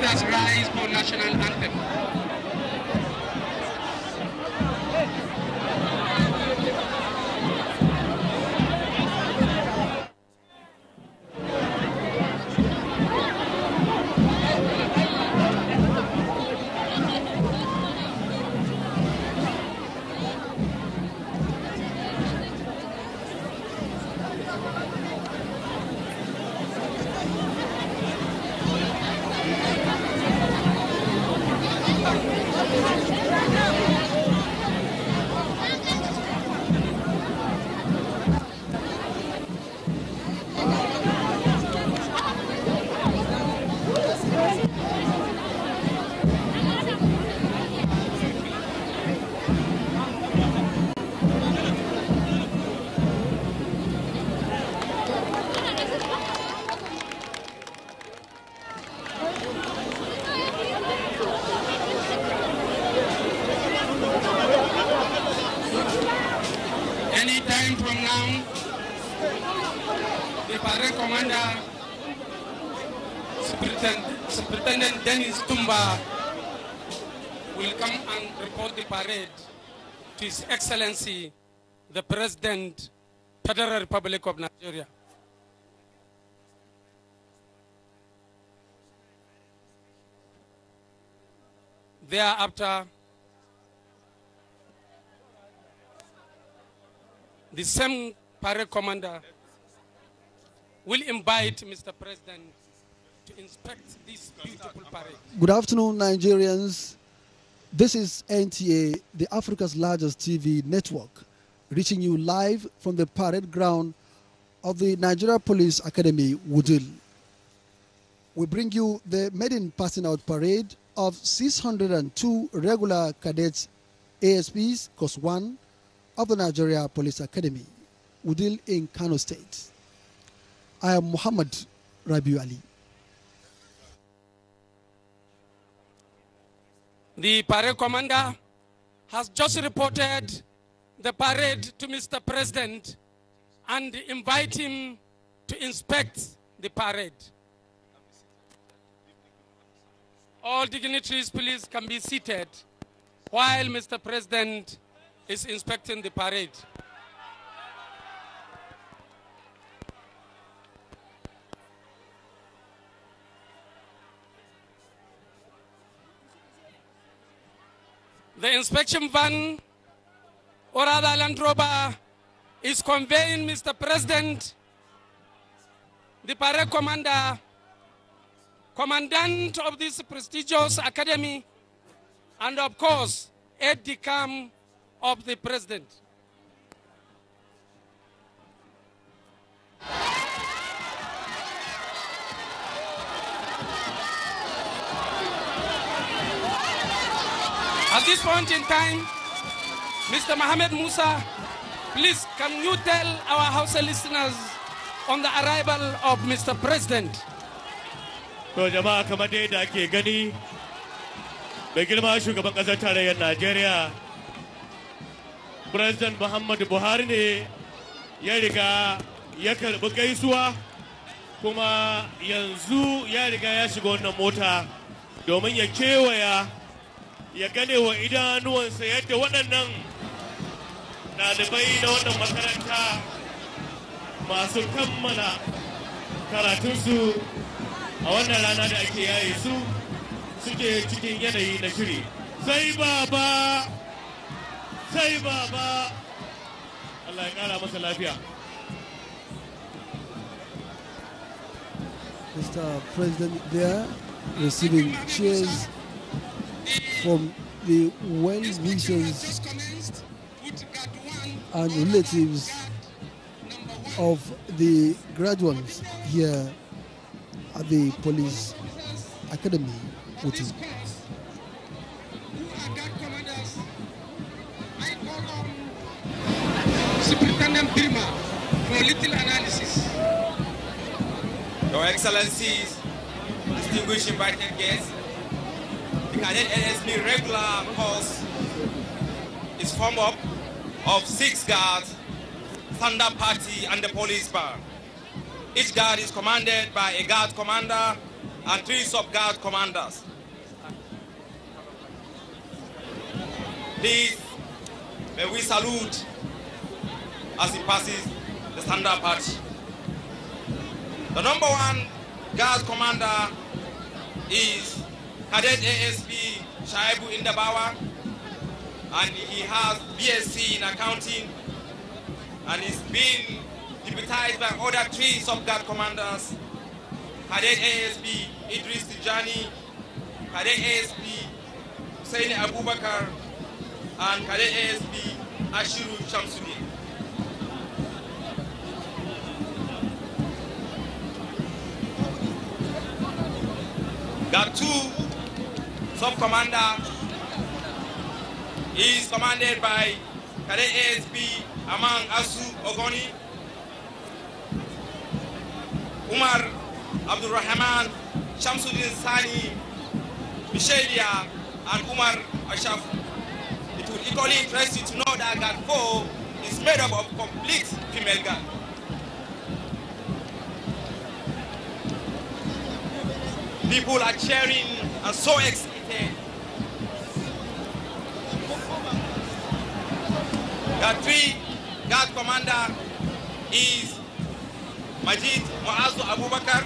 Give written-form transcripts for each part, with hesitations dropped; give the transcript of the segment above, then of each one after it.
Let us rise for national anthem. Anytime from now, the parade commander, Superintendent Dennis Tumba, will come and report the parade to His Excellency, the President, Federal Republic of Nigeria. Thereafter, the same parade commander will invite Mr. President to inspect this beautiful parade. Good afternoon, Nigerians. This is NTA, the Africa's largest TV network, reaching you live from the parade ground of the Nigeria Police Academy, Wudil. We bring you the maiden passing out parade of 602 regular cadets, ASPs, Course 1, of the Nigeria Police Academy, Wudil in Kano State. I am Muhammad Rabiu Ali. The parade commander has just reported the parade to Mr. President and invite him to inspect the parade. All dignitaries, please, can be seated while Mr. President is inspecting the parade. The inspection van, or rather Land Rover, is conveying Mr. President, the parade commander, commandant of this prestigious academy, and of course, aide-de-camp of the President. At this point in time, Mr. Mohammed Musa, please can you tell our Hausa listeners on the arrival of Mr. President? To jama'a kamar da ake gani, mai girma shugaban ƙasar tarayyar Najeriya, President Muhammadu Buhari ne ya riga ya karɓi gaisuwa, kuma yanzu ya riga ya shiga wannan mota domin ya kewaya ya gane wa idanuwansa yadda waɗannan ɗalibai na wannan makaranta masu kammala karatunsu a wannan rana da ake yaye su suke cikin yanayi na shiri. Sai baba, sai baba, Allah ya ƙara masa lafiya. Mr. President there receiving cheers from the well-wishers and relatives of the graduates here at the Police Academy. Superintendent Birma for little analysis. Your Excellencies, distinguished invited guests, the Cadet NSB regular course is formed up of 6 guards, standard party, and the police bar. Each guard is commanded by a guard commander and 3 sub-guard commanders. Please, may we salute as he passes the standard patch. The number 1 guard commander is Cadet ASP Shaibu Indabawa, and he has BSc in accounting, and he's been deputized by other 3 sub-guard commanders, Cadet ASP Idris Tijani, Cadet ASP Hussein Abubakar, and Cadet ASP Ashiru Shamsuddin. Got 2 sub-commander is commanded by Cadet ASP Amang Asu Ogoni, Umar Abdul Rahman, Shamsuddin Sani, Michelia, and Umar Ashaf. It would equally interest you to know that Guard 4 is made up of complete female guard. People are cheering and so excited. Guard 3 guard commander is Majid Muazu Abubakar.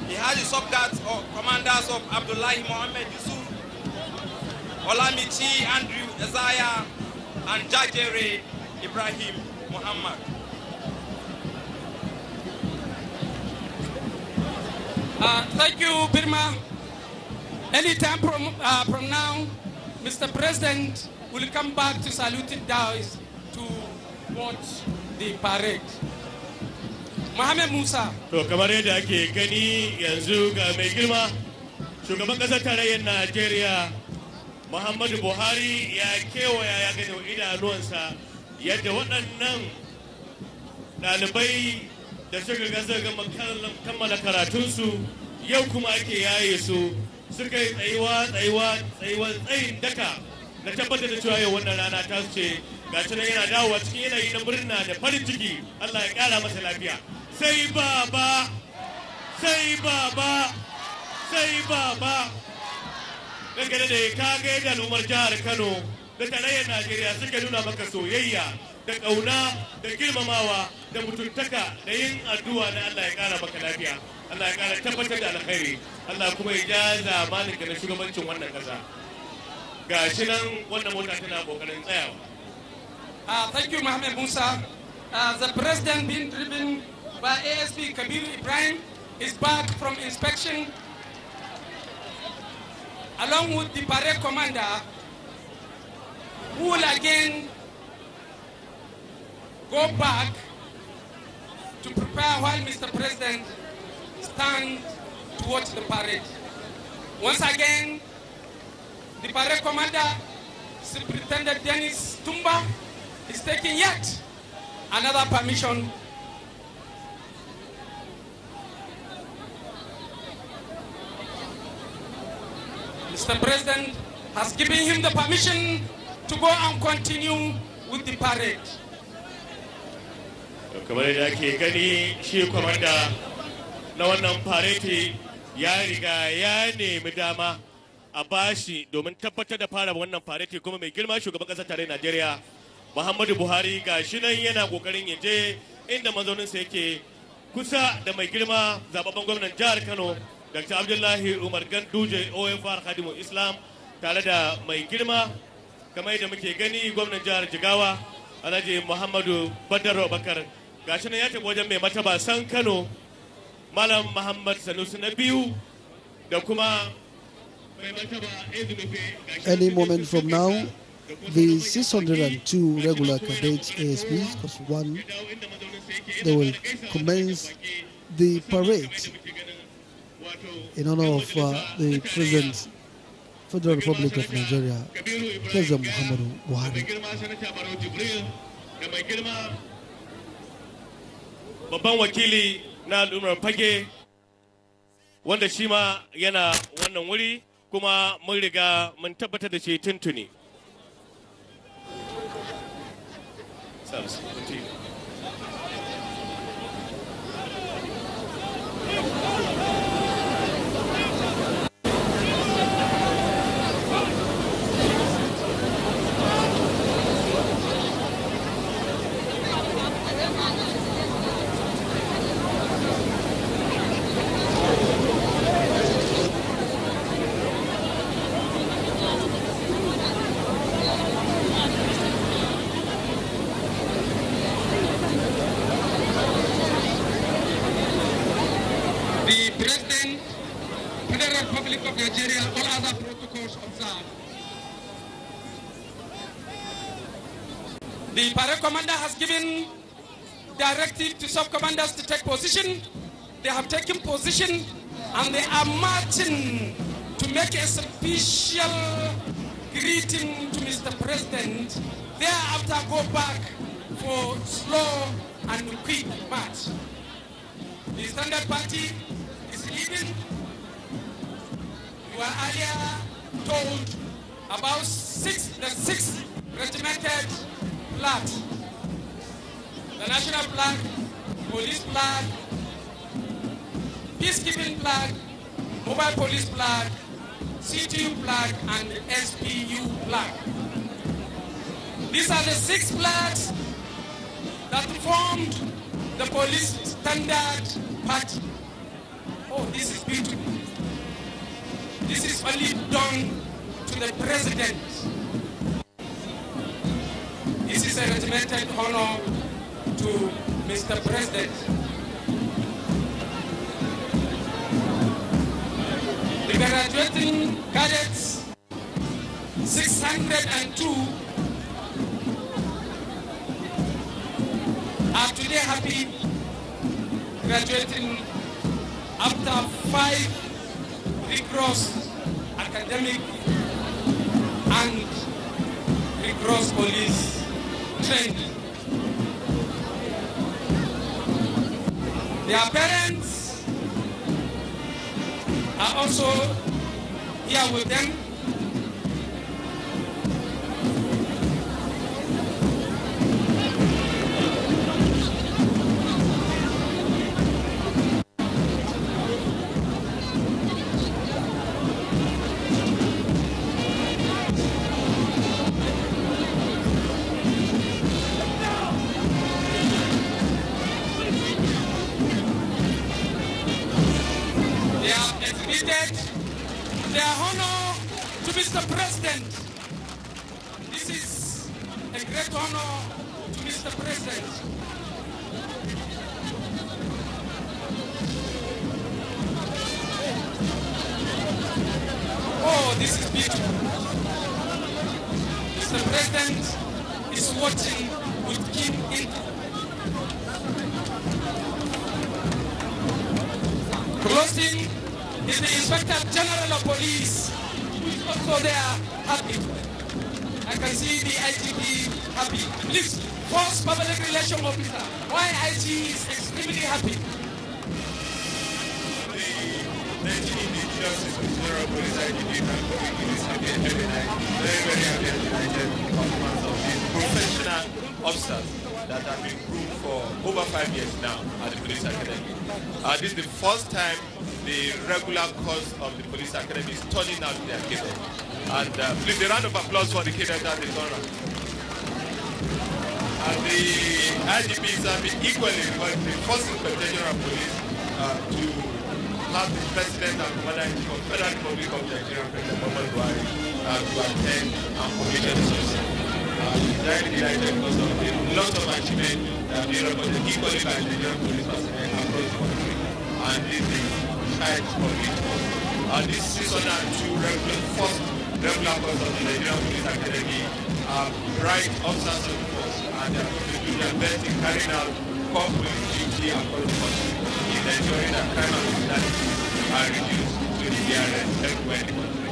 He has the sub-guards or commanders of Abdullahi Mohammed Yusuf, Olamichi Andrew Isaiah, and Jajere Ibrahim Muhammad. Thank you, Birma. Anytime from now, Mr. President will come back to saluted dais to watch the parade. Mohammed Musa. To kamar yadda ake gani yanzu ga mai girma shugaban ƙasar tarayyar Najeriya Muhammadu Buhari ya kewaya ya gani idanuwansa yadda waɗannan ɗalibai da suka gama kammala karatunsu yau kuma ake yaye su suka yi tsayin daka na tabbatar da cewa yau wannan rana ta ce ga shi yana dawowa cikin yanayi na murna da farin ciki. Allah ya ƙara masa lafiya. Sai baba, sai baba, sai baba. Dangane da ka ga yadda al'ummar jihar Kano da tarayyar Najeriya suka nuna maka soyayya da ƙauna da girmamawa da mutuntaka da yin addu'a na Allah ya ƙara maka lafiya. Allah ya ƙara tabbatar da alkhairi. Allah kuma ya ja zamanin ka na shugabancin wannan ƙasa. Ga shi nan wannan mota tana ƙoƙarin tsayawa. Thank you, Mohammed Musa. The president being driven by ASP Kabir Ibrahim is back from inspection along with the parade commander, who will again go back to prepare while Mr. President stands to watch the parade. Once again, the parade commander, Superintendent Dennis Tumba, is taking yet another permission . Mr. President has given him the permission to go and continue with the parade. Kamar da ake gani shi kwamanda na wannan fareti ya riga ya nemi dama a bashi domin tabbatar da fara wannan fareti, kuma mai girma shugaban ƙasar tarayyar Najeriya Muhammadu Buhari ga shi nan yana kokarin ya je inda mazauninsa yake kusa da mai girma zababben gwamnan jihar Kano Dr. Abdullahi Umar Ganduje OFR Khadimul Islam tare da mai girma kamar yadda muke gani gwamnan jihar Jigawa Alhaji Muhammadu Badar Bakar gashi nan ya tafi wajen mai mataba san Kano Malam Muhammad Sanusi na biyu da kuma mai mataba Ezumefe. Any moment from now, the 602 regular cadets ASPs, because one, they will commence the parade in honor of the President, Federal Republic of Nigeria, President Muhammadu Buhari. Babban wakili na al'ummar fage wanda shi ma yana wannan wuri kuma mun riga mun tabbatar da shi tuntuni. material, all other protocols observed. The parade commander has given directive to sub-commanders to take position. They have taken position and they are marching to make a special greeting to Mr. President. Thereafter go back for slow and quick march. The standard party is leaving. You were earlier told about the six regimented flags. The national flag, police flag, peacekeeping flag, mobile police flag, CTU flag, and SPU flag. These are the 6 flags that formed the police standard party. Oh, this is beautiful. This is only done to the president. This is a regimented honor to Mr. President. The graduating cadets, 602, are today happy, graduating after 5 rigorous academic and rigorous police training. Their parents are also here with them. Their honor to Mr. President. This is a great honor to Mr. President. Oh, this is beautiful. Mr. President is watching with keen interest. Closing is the Inspector General of Police, who is also there happy. I can see the IGP happy. Please, Force Public Relations Officer, why IG is extremely happy? The Nigerian Ceremonial Police IGP is happy and very, very happy and delighted with the performance of these professional officers that have been groomed for over 5 years now at the Police Academy. This is the first time the regular course of the Police Academy is turning out their cadets. And please, a round of applause for the cadets that they turn out. And the IGPs have been equally rewarded, the first Inspector General of Police to have the President and Commander-in-Chief of Federal Republic of Nigeria, President Muhammadu Buhari, to attend and commission the success. Very delighted because of a lot of achievement that we recorded equally by the Nigerian police personnel across the country. And this is height of it. This 602 first regular course of the Nigerian Police Academy are bright officers of the force, and they are going to do their best in carrying out core police duty across the country in ensuring that crime and criminality are reduced to the nearest everywhere in the country.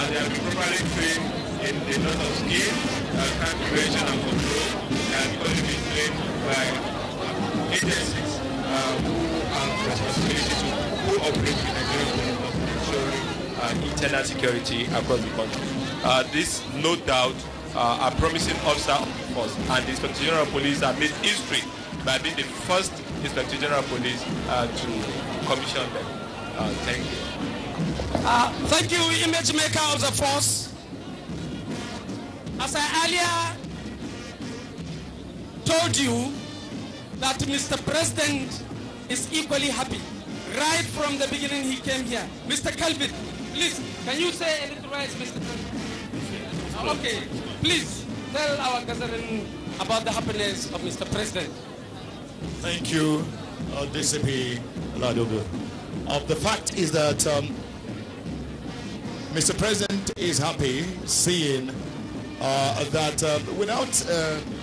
They have been properly trained in a lot of skills, crime prevention and control, and because been trained by agencies who have responsibility to cooperate with Nigerian police force in ensuring internal security across the country. This, no doubt, are promising officer force, and the Inspector General of Police have made history by being the first Inspector General of Police to commission them. Thank you. Thank you, image maker of the force. As I earlier told you that Mr. President is equally happy. Right from the beginning he came here. Mr. Calvin, please, can you say a little words, Mr. President? Okay, please tell our gathering about the happiness of Mr. President. Thank you, DCP Ladogo. The fact is that Mr. President is happy seeing that without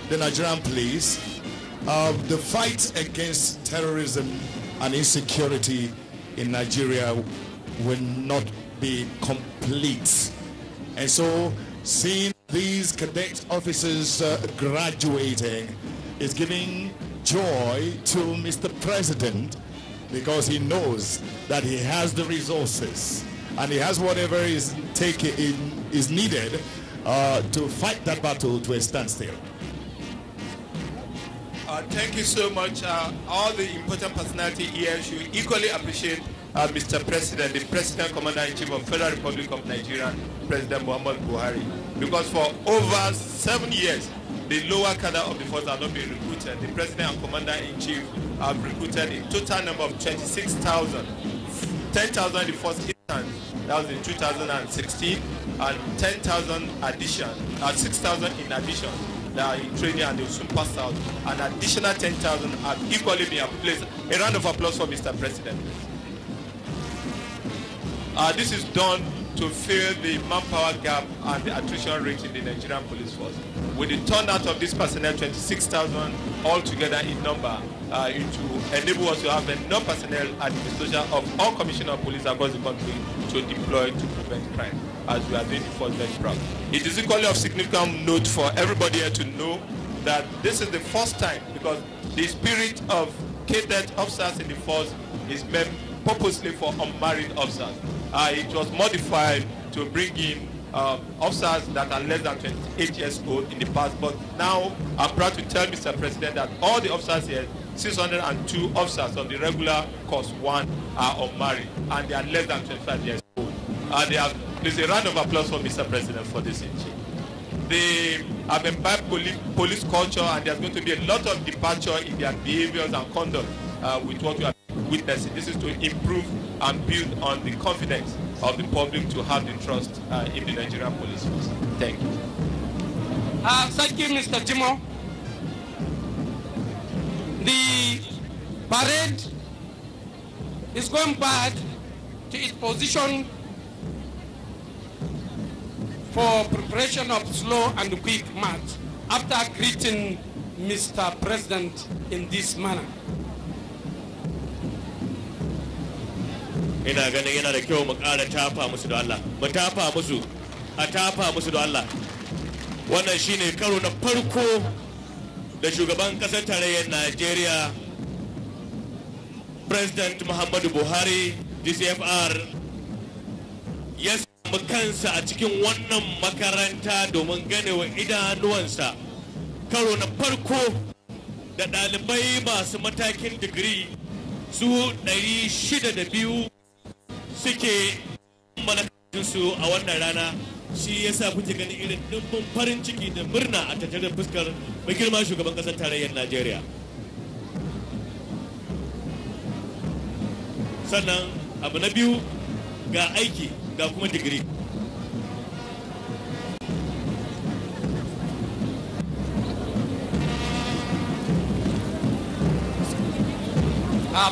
the Nigerian police, the fight against terrorism and insecurity in Nigeria will not be complete. And so seeing these cadet officers graduating is giving joy to Mr. President, because he knows that he has the resources and he has whatever is needed to fight that battle to a standstill. Thank you so much. All the important personality here should equally appreciate Mr. President, the President Commander-in-Chief of Federal Republic of Nigeria, President Muhammad Buhari. Because for over 7 years, the lower cadre of the force have not been recruited. The President and Commander-in-Chief have recruited a total number of 26,000. 10,000 in the first instance, that was in 2016, and 10,000 addition, 6,000 in addition. They are in training and they will soon pass out. An additional 10,000 have equally been placed. A round of applause for Mr. President. This is done to fill the manpower gap and the attrition rate in the Nigerian police force. With the turnout of this personnel, 26,000 altogether in number, to enable us to have enough personnel at the disposal of all commissioner of police across the country to deploy to prevent crime, as we are doing the force very proud. It is equally of significant note for everybody here to know that this is the first time, because the spirit of cadet officers in the force is meant purposely for unmarried officers. It was modified to bring in officers that are less than 28 years old in the past, but now I'm proud to tell Mr. President that all the officers here, 602 officers of the regular course 1 are unmarried, and they are less than 25 years old. Please a round of applause for Mr. President for this initiative. They have imbibed police culture, and there's going to be a lot of departure in their behaviors and conduct with what we are witnessing. This is to improve and build on the confidence of the public to have the trust in the Nigerian police force. Thank you. Thank you, Mr. Jimo. The parade is going back to its position for preparation of slow and quick march after greeting Mr. President in this manner. Ina ganin yana da kyau mu ƙara tafa musu da Allah, mu tafa musu, a tafa musu da Allah. Wannan shine karo na farko da shugaban ƙasar tarayyar Najeriya, President Muhammadu Buhari, DCFR, ya samu kansa a cikin wannan makaranta domin ganewa idanuwansa. Karo na farko da ɗalibai masu matakin digiri su 602 suke malakacinsu a wannan rana. Shi yasa kuke ganin irin dimbin farin ciki da murna a tattare da fuskar mai girma shugaban ƙasar tarayyar Najeriya. Sannan abu na biyu, ga aiki ga kuma digiri.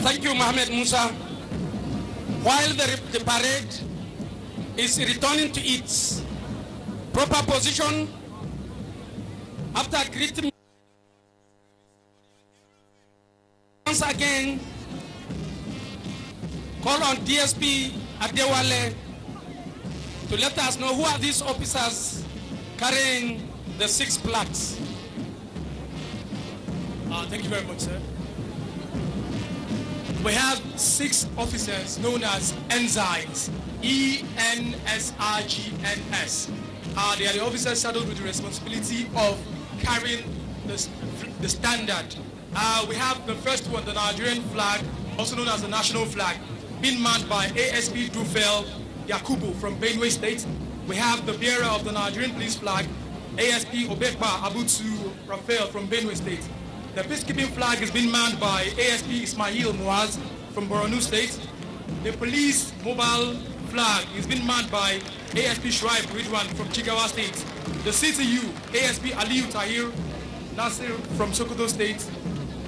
Thank you, Mohammed Musa. While the parade is returning to its proper position, after greeting once again, call on DSP Adewale to let us know who are these officers carrying the 6 plaques. Thank you very much, sir. We have 6 officers known as ensigns, E-N-S-I-G-N-S. They are the officers saddled with the responsibility of carrying the standard. We have the first one, the Nigerian flag, also known as the national flag, being manned by ASP Dufel Yakubu from Benue State. We have the bearer of the Nigerian police flag, ASP Obekba Abutu Raphael from Benue State. The peacekeeping flag is being manned by ASP Ismail Muaz from Borno State. The police mobile flag is being manned by ASP Shuaib Ridwan from Jigawa State. The CTU, ASP Aliyu Tahir Nasir from Sokoto State.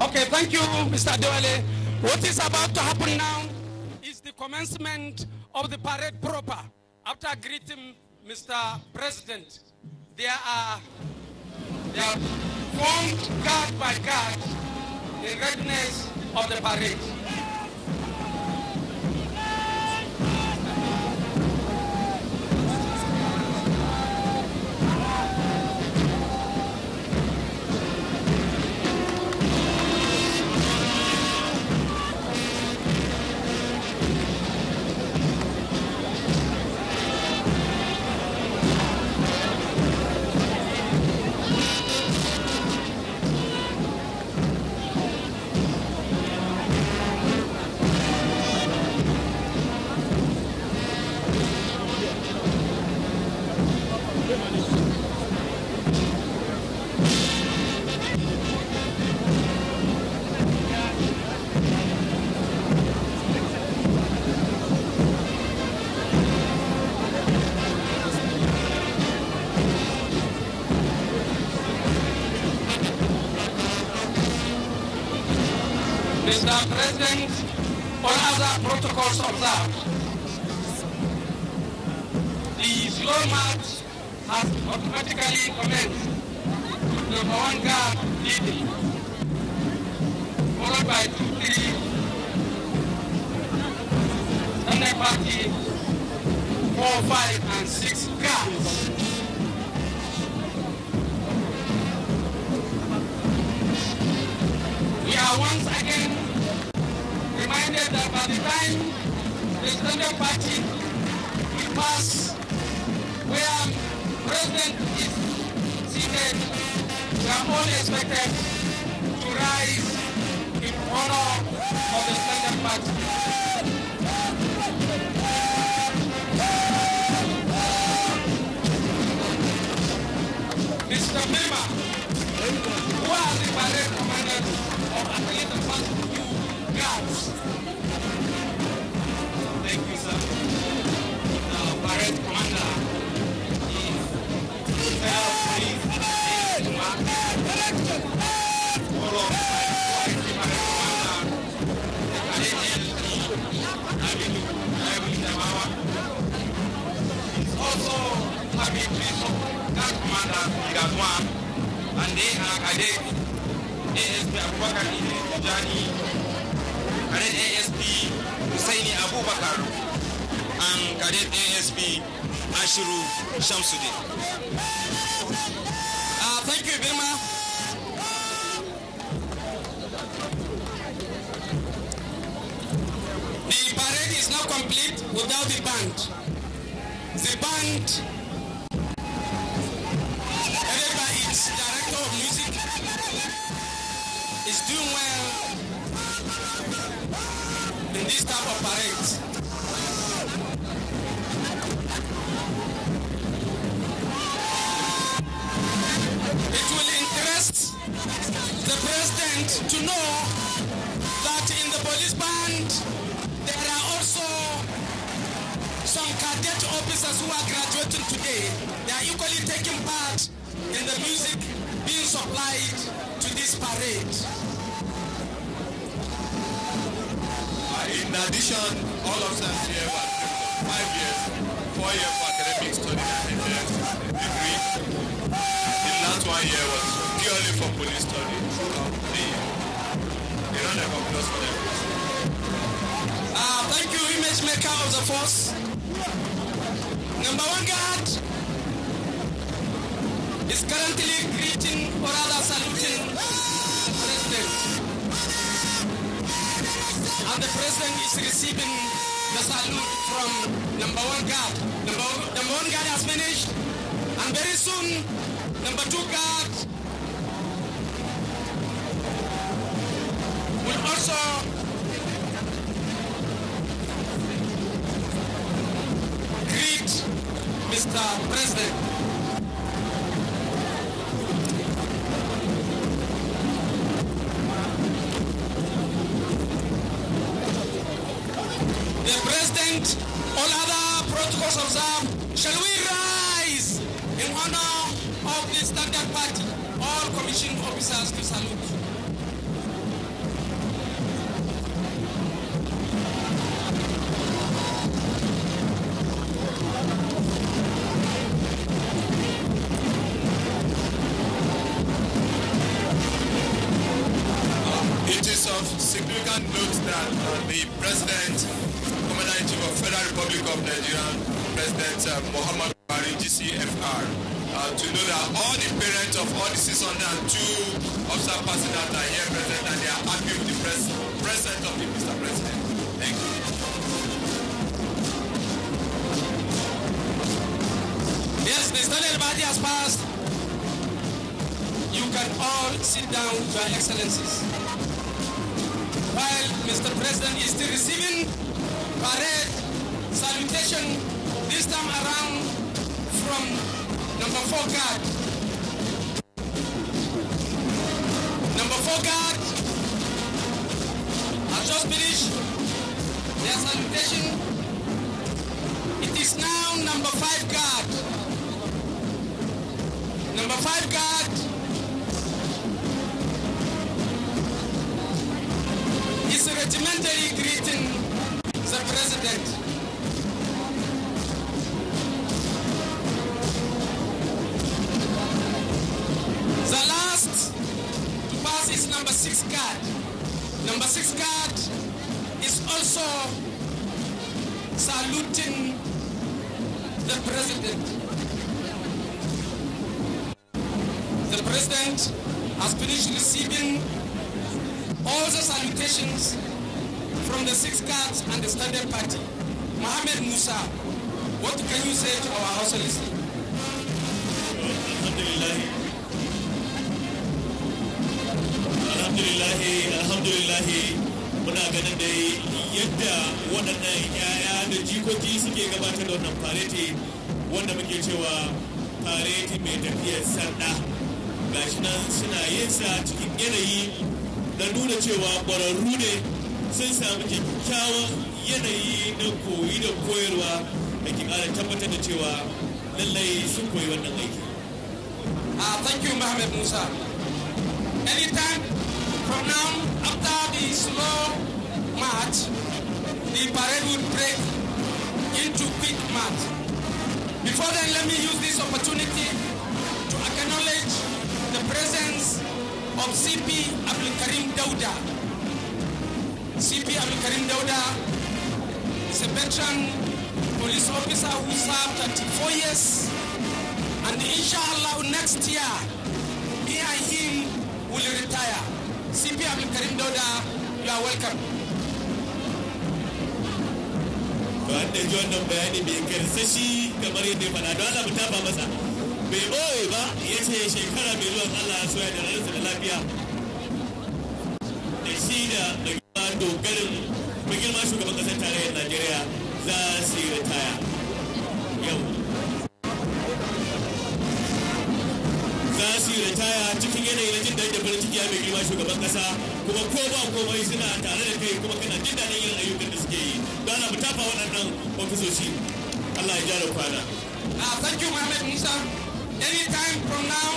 Okay, thank you, Mr. Adewale. What is about to happen now is the commencement of the parade proper. After greeting Mr. President, they are formed guard by guard in readiness of the parade. Mr. President, all other protocols observed. The slow march has automatically commenced. Number 1 guard leading, followed by 2, 3, standard party, 4, 5, and 6 guards. We are once again reminded that by the time the standard party will pass where President is seated, we are all expected to rise in honor of the standard party. Mr. Bima, who are the parade commanders of at least the first 2 guards? Thank you, sir. The parade commander is police followed by the parade commander, the He's also having guard commander, and they are cadet ASP Abubakar Tijani, cadet ASP Hussaini Abubakar, and cadet ASP Ashiru Shamsuddin. Thank you very much. The parade is now complete without the band. The band, headed by its director of music, is doing well in this type of parades. It will interest the president to know that in the police band there are also some cadet officers who are graduating today. They are equally taking part in the music being supplied to this parade. In addition, all of us here were 5 years, 4 years for academic study and degree. The last 1 year was purely for police study. They don't have applause for them. Thank you, image maker of the force. Number 1 guard is currently greeting or rather saluting the president. And the president is receiving the salute from number 1 guard. Number 1 guard has finished, and very soon number 2 guard will also greet Mr. President. The President, all other protocols observed, shall we rise in honor of the standard party, all commissioned officers to salute. significant note that the President, Commander-in-Chief of Federal Republic of Nigeria, President Muhammad Buhari, GCFR, to know that all the parents of all the 602 officer personnel are here present and they are happy with the presence of the Mr. President. Thank you. Yes, the study body has passed. You can all sit down, Your Excellencies. While Mr. President is still receiving parade salutation, this time around from number 4 guard. Number 4 guard has just finished their salutation. It is now number 5 guard. Number 5 guard is regimentally greeting the President. The last to pass is number 6 guard. Number 6 guard is also saluting the President. The President has finished receiving all the salutations from the 6 guards and the standard party. Mohammed Musa, what can you say to our House listening? Alhamdulillah, muna ganin da yadda waɗannan yaya da jikoki suke gabatar da wannan fareti wanda muke cewa fareti mai tafiyar sanda. Gashi nan suna yin sa cikin yanayi da nuna cewa ƙwararru ne, sun samu kyakkyawan yanayi na koyi da koyarwa da ke ƙara tabbatar da cewa lallai sun koyi wannan aiki. Thank you, Mohammed Musa. Anytime from now, after the slow march, the parade will break into quick march. Before then, let me use this opportunity to acknowledge the presence of CP Abdul Karim Dauda. CP Abdul Karim Dauda is a veteran police officer who served 34 years, and inshallah next year, he and him will retire. CP Abdul Karim Dauda, you are welcome. Wanda ji wannan bayani bai karsashi kamar yadda fada don Allah mu tafa masa. Bai boye ba, ya ce shekara mai zuwan Allah ya soya da ransa da lafiya. Da shi da mai dogarin mai girma shugaban kasar tarayyar Najeriya za su yi ritaya. Yau. Za su yi ritaya cikin yanayi na jin daɗin farin ciki mai girma shugaban kasa, kuma ko ba komai suna tare da kai kuma kana jin daɗin yin ayyukan da suke yi. Don Allah mu tafa waɗannan ofisoshi. Allah ya gyara kwana. Thank you, Mohammed Musa. Anytime from now,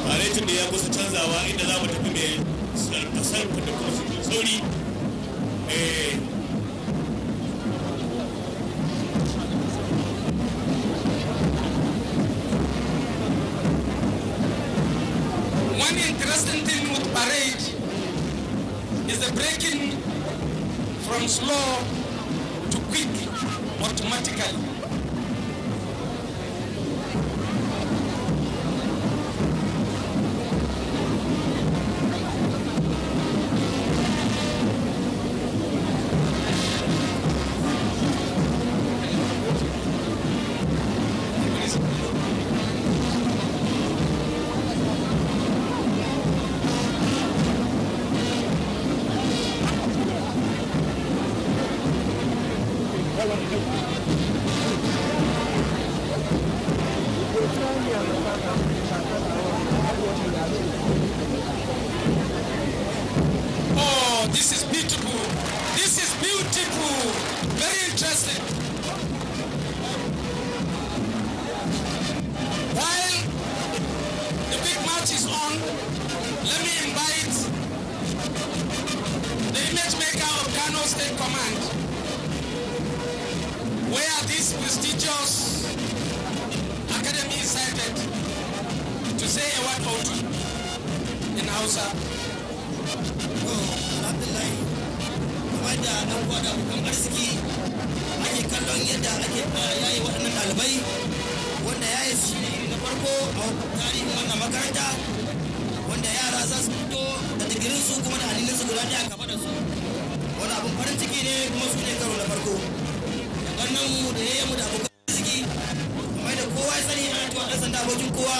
faretin da ya kusa canzawa inda za mu tafi mai sarfa da kuma sauri. one interesting thing with parade is the breaking from slow to quick automatically. Oh, this is beautiful. This is beautiful. Very interesting. While the big match is on, let me invite the image maker of Kano State Command, where this prestigious academy is cited, to say a word or two in Hausa. Alhamdulillah, kamar da ɗan uwa da abokan arziki ake kallon yadda ake yayi waɗannan ɗalibai wanda yayi shi ne na farko a tarihin wannan makaranta wanda yara za su fito da digirin su kuma da halilin su guda ɗaya gaba da su wani abin farin ciki ne kuma su ne karo na farko da ƙannan mu da yayyan mu da abokan arziki kamar da kowa ya sani ana cewa ɗan sanda abokin kowa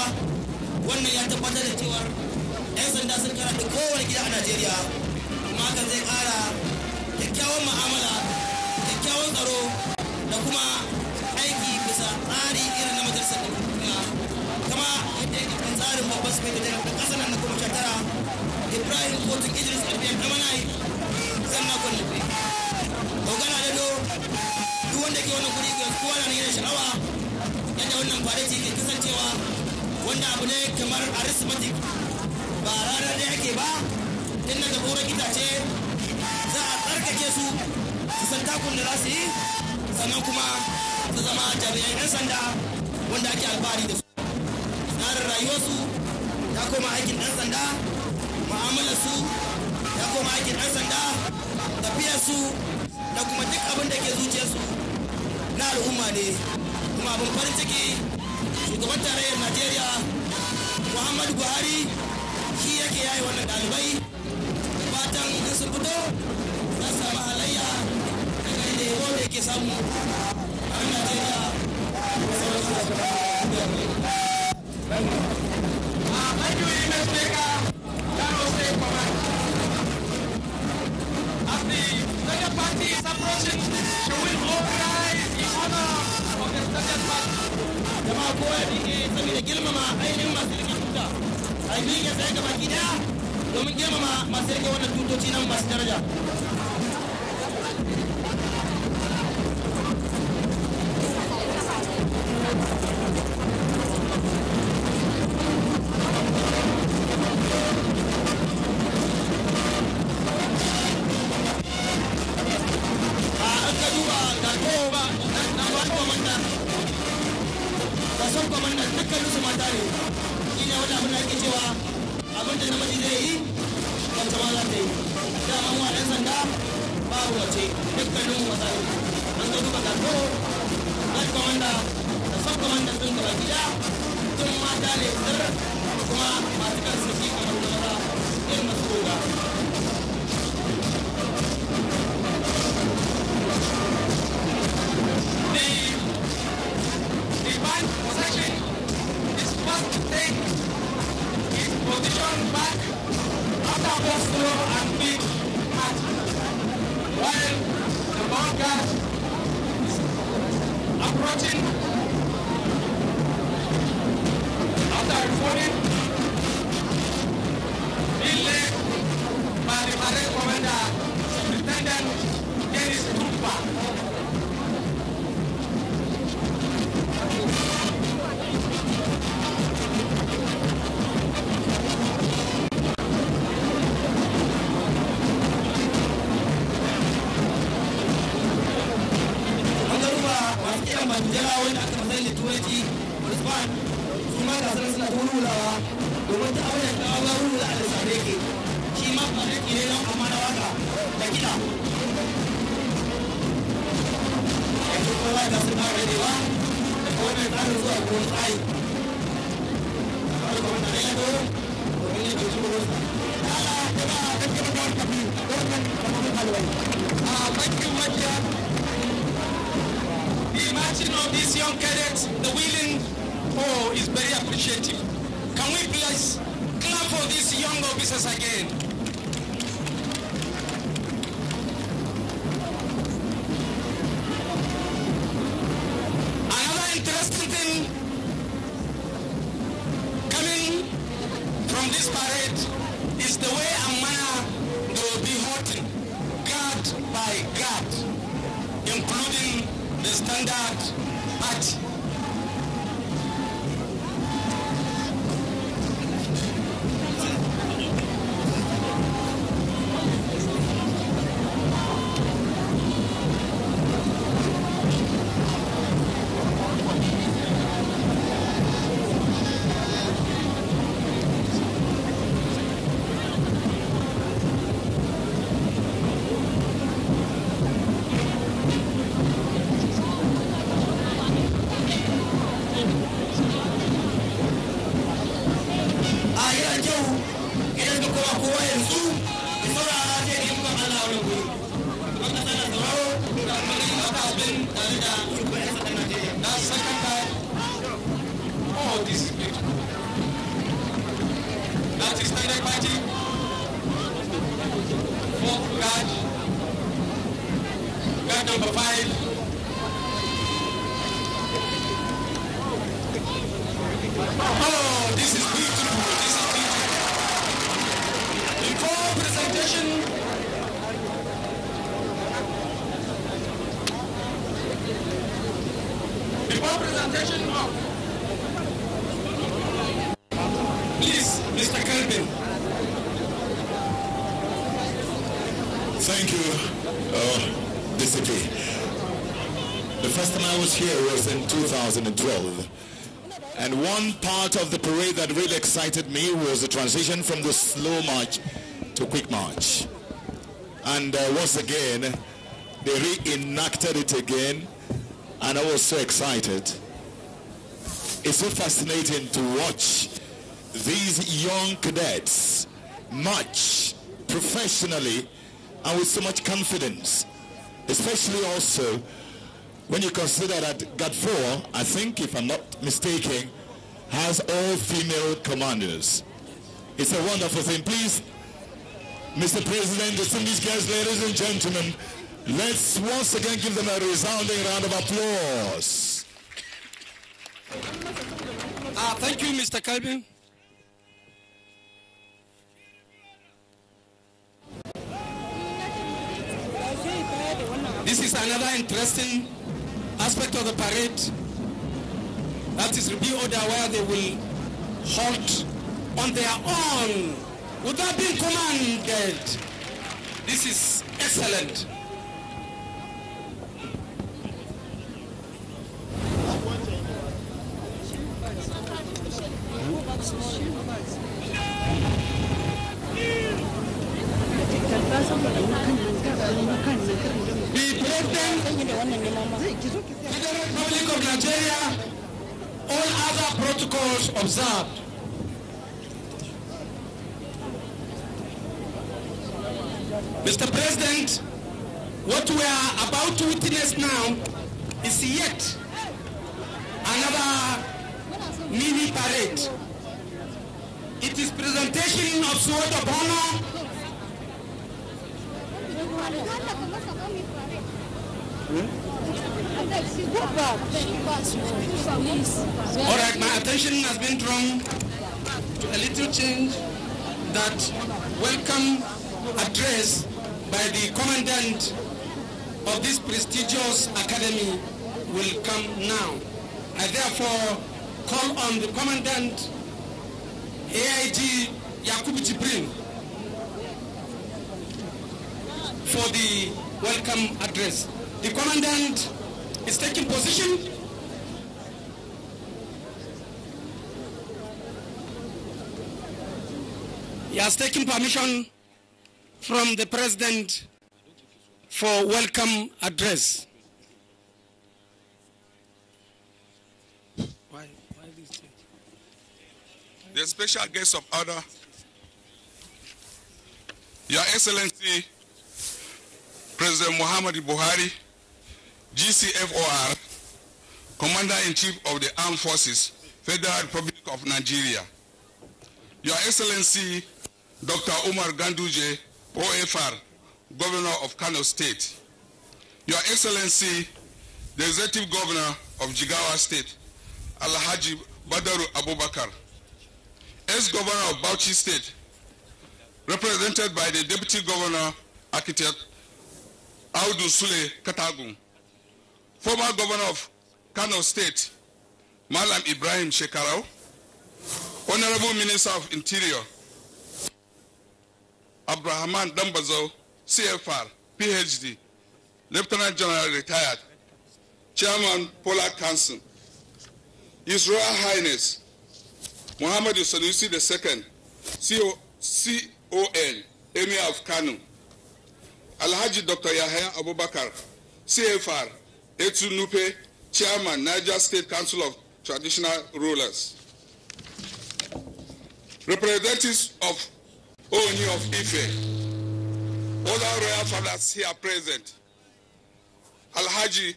wannan ya tabbatar da cewar 'yan sanda sun karanta kowane gida a Najeriya kuma hakan zai ƙara kyakkyawan mu'amala kyakkyawan tsaro da kuma aiki bisa tsari irin na majalisar duniya kama yadda yake kan tsarin babban sufeta da ƙasar nan na kuma 19 Ibrahim Kotun Idris Albiyan Damanai zan na kwanan kuri Ogana Dado duk wanda ke wannan kuri kowa na yana sha'awa yadda wannan fareti ke kasancewa wanda abu ne kamar arithmetic ba ranar da yake ba tun daga tsoron itace za a tsarkake su su san takun da za su yi sannan kuma su zama jami'an 'yan sanda wanda ake alfahari da su tsarin rayuwarsu ya koma aikin ɗan sanda mu'amalarsu ya koma aikin ɗan sanda tafiyarsu da kuma duk abin da ke zuciyarsu na al'umma ne kuma abin farin ciki shugaban tarayyar Najeriya Muhammadu Buhari shi yake yayi wannan ɗalibai fatan in sun fito za su samu halayya da gari da yabo da yake samu a Najeriya. Thank you, Image Maker, Kano State Command. As the Standard Party is approaching, she will organize in honor of the Standard Party. Jama'a kowa ya rike saboda girmama ainihin masu rike tuta. Ainihin ya tsaye gaba gida domin girmama masu rike wannan tutoci nan masu daraja. The marching of these young cadets, the willing is very appreciative. Can we please clap for these young officers again? Another interesting thing coming from this parade is the way and manner they will be halting, guard by guard, including the Standard Party. kowa yanzu ya saurara sai da ikon Allah wani guri. Kuma ƙasa na sauraro da maganin wata abin tare da shugaban 'yan sandan Najeriya. That's second time. Oh, this is beautiful. That is standard party. Fourth guard. Guard number 5. Oh, this is beautiful. This is beautiful. Before presentation, please, Mr. Kelvin. Thank you, DCP. The first time I was here was in 2012. And one part of the parade that really excited me was the transition from the slow march to quick march. And once again, they reenacted it again, and I was so excited. It's so fascinating to watch these young cadets march professionally and with so much confidence, especially also when you consider that Guard 4, I think, if I'm not mistaken, has all female commanders. It's a wonderful thing. Please, Mr. President, distinguished guests, ladies and gentlemen, let's once again give them a resounding round of applause. Thank you, Mr. Calvin. This is another interesting aspect of the parade. That is review order where they will halt on their own without being commanded. This is excellent. The President, Federal Republic of Nigeria, all other protocols observed. Mr. President, what we are about to witness now is yet another mini parade. It is presentation of sword of honor. All right, my attention has been drawn to a little change. That welcome address by the commandant of this prestigious academy will come now. I therefore call on the commandant, AIG Yakubu Jibrin, for the welcome address. The commandant is taking position. He has taken permission from the President for welcome address. Why this? The special guest of honor, Your Excellency, President Muhammadu Buhari, GCFOR, Commander-in-Chief of the Armed Forces, Federal Republic of Nigeria. Your Excellency, Dr. Umar Ganduje, OFR, Governor of Kano State. Your Excellency, the Executive Governor of Jigawa State, Alhaji Badaru Abubakar. Ex-Governor of Bauchi State, represented by the Deputy Governor, Architect Audu Sule Katagun. Former Governor of Kano State, Malam Ibrahim Shekarau. Honorable Minister of Interior, Abrahaman Dambazo, CFR, PhD, Lieutenant General Retired, Chairman Polar Council, His Royal Highness Muhammadu Sanusi II, CON, Emir of Kano, Alhaji Dr. Yahya Abubakar, CFR, Etu Nupe, Chairman, Niger State Council of Traditional Rulers, representatives of Oni of Ife, other royal fathers here present, Alhaji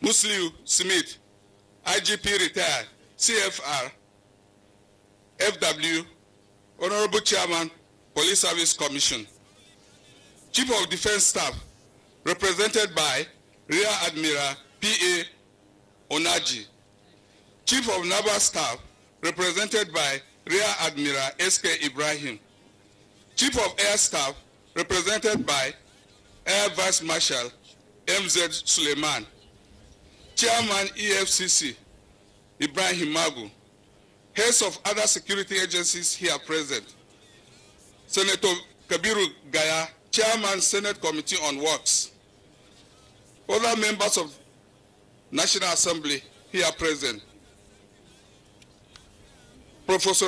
Musliu Smith, IGP retired, CFR, FW, Honorable Chairman, Police Service Commission, Chief of Defense Staff, represented by Rear Admiral P.A. Onaji, Chief of Naval Staff, represented by Rear Admiral S.K. Ibrahim, Chief of Air Staff, represented by Air Vice Marshal M.Z. Suleiman, Chairman EFCC, Ibrahim Magu, heads of other security agencies here present, Senator Kabiru Gaya, Chairman Senate Committee on Works, other members of National Assembly here present, Professor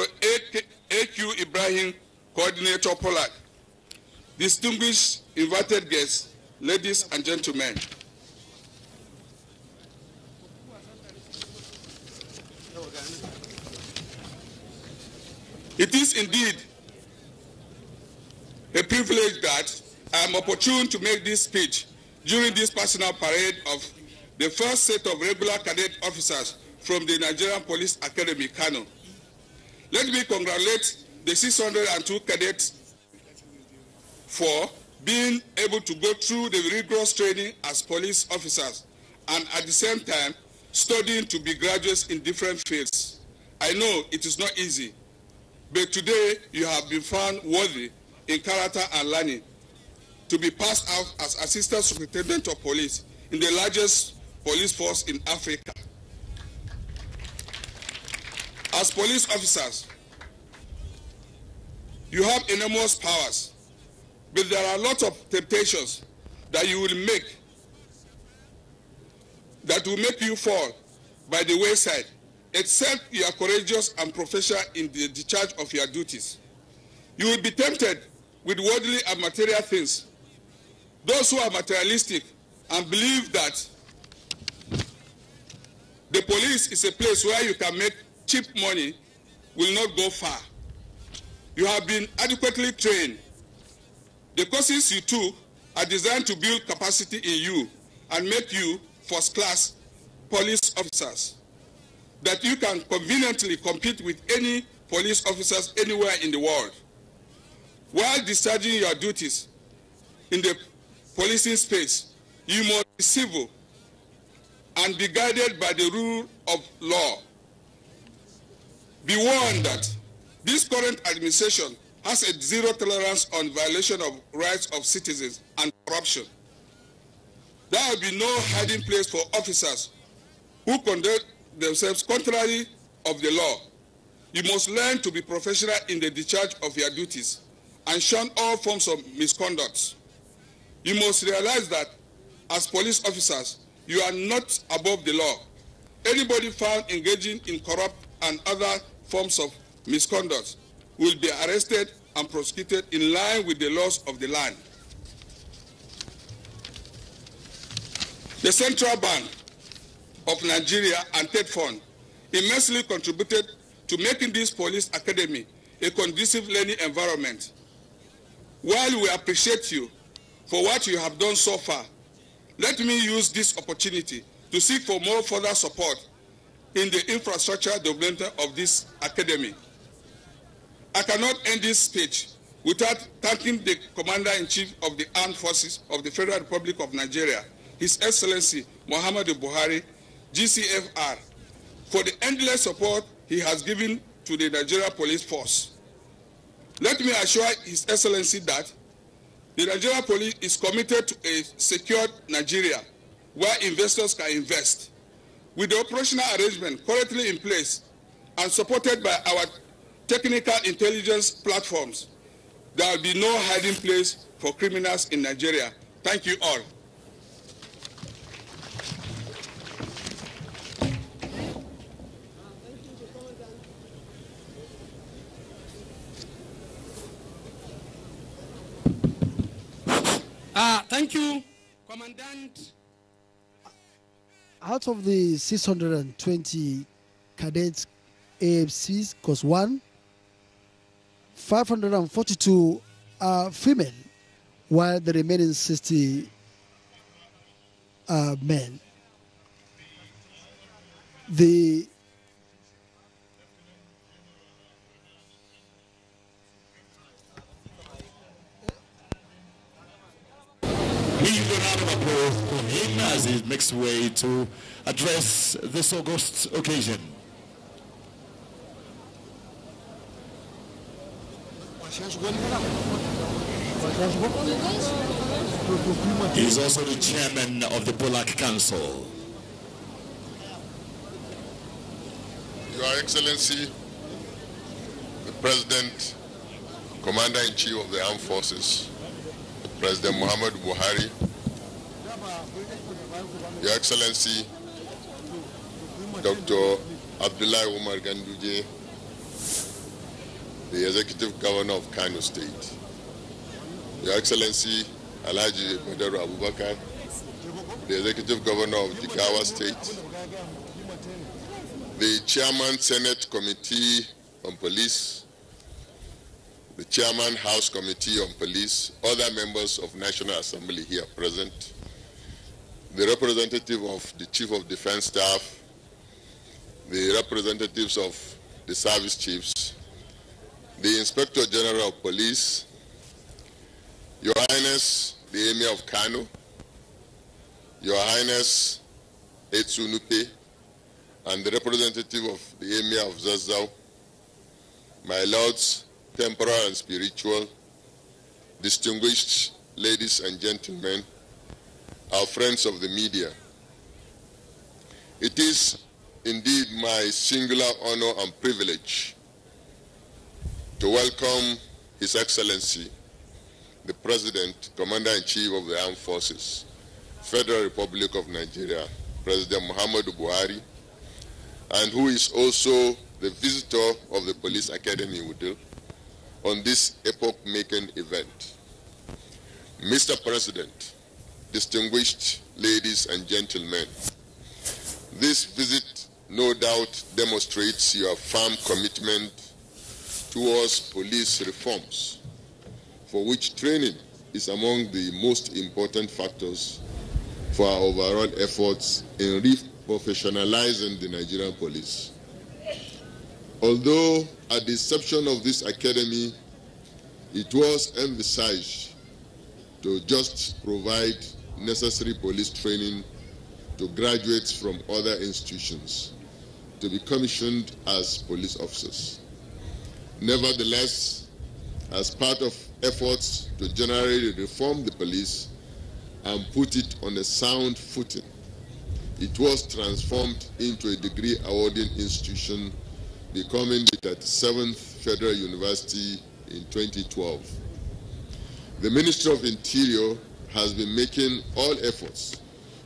A.Q. Ibrahim, Coordinator Polak, distinguished invited guests, ladies and gentlemen. It is indeed a privilege that I am opportune to make this speech during this personal parade of the first set of regular cadet officers from the Nigerian Police Academy, Kano. Let me congratulate the 602 cadets for being able to go through the rigorous training as police officers and at the same time studying to be graduates in different fields. I know it is not easy, but today you have been found worthy in character and learning to be passed out as Assistant Superintendent of Police in the largest police force in Africa. As police officers, you have enormous powers, but there are a lot of temptations that you will make that will make you fall by the wayside, except you are courageous and professional in the discharge of your duties. You will be tempted with worldly and material things. Those who are materialistic and believe that the police is a place where you can make cheap money will not go far. You have been adequately trained. The courses you took are designed to build capacity in you and make you first-class police officers that you can conveniently compete with any police officers anywhere in the world. While discharging your duties in the policing space, you must be civil and be guided by the rule of law. Be warned that this current administration has a zero tolerance on violation of rights of citizens and corruption. There will be no hiding place for officers who conduct themselves contrary of the law. You must learn to be professional in the discharge of your duties and shun all forms of misconduct. You must realize that as police officers, you are not above the law. Anybody found engaging in corrupt and other forms of misconduct will be arrested and prosecuted in line with the laws of the land. The Central Bank of Nigeria and TED Fund immensely contributed to making this police academy a conducive learning environment. While we appreciate you for what you have done so far, let me use this opportunity to seek for more further support in the infrastructure development of this academy. I cannot end this speech without thanking the Commander-in-Chief of the Armed Forces of the Federal Republic of Nigeria, His Excellency Muhammadu Buhari, GCFR, for the endless support he has given to the Nigeria Police Force. Let me assure His Excellency that the Nigeria Police is committed to a secured Nigeria where investors can invest. With the operational arrangement currently in place and supported by our technical intelligence platforms, there will be no hiding place for criminals in Nigeria. Thank you all. Thank you, Commandant. Out of the 620 cadets AFCs, course 1, 542 are female, while the remaining 60 are men. The Please a round of applause for him as he makes way to address this august occasion. He is also the chairman of the Bullock Council. Your Excellency, the President, Commander-in-Chief of the Armed Forces, President Muhammad Buhari, Your Excellency, Dr. Abdullahi Umar Ganduje, the Executive Governor of Kano State, Your Excellency, Alhaji Badaru Abubakar, the Executive Governor of Jigawa State, the Chairman Senate Committee on Police, the Chairman House Committee on Police, other members of National Assembly here present, the representative of the Chief of Defense Staff, the representatives of the service chiefs, the Inspector General of Police, Your Highness, the Emir of Kano, Your Highness, Etsunupe, and the representative of the Emir of Zazzau, my lords, temporal and spiritual, distinguished ladies and gentlemen, our friends of the media. It is indeed my singular honor and privilege to welcome His Excellency, the President, Commander-in-Chief of the Armed Forces, Federal Republic of Nigeria, President Muhammadu Buhari, and who is also the visitor of the Police Academy Wudil, on this epoch-making event. Mr. President, distinguished ladies and gentlemen, this visit no doubt demonstrates your firm commitment towards police reforms, for which training is among the most important factors for our overall efforts in re-professionalizing the Nigerian police. Although at the inception of this academy, it was envisaged to just provide necessary police training to graduates from other institutions to be commissioned as police officers. Nevertheless, as part of efforts to generally reform the police and put it on a sound footing, it was transformed into a degree awarding institution, becoming the 37th Federal University in 2012. The Ministry of Interior has been making all efforts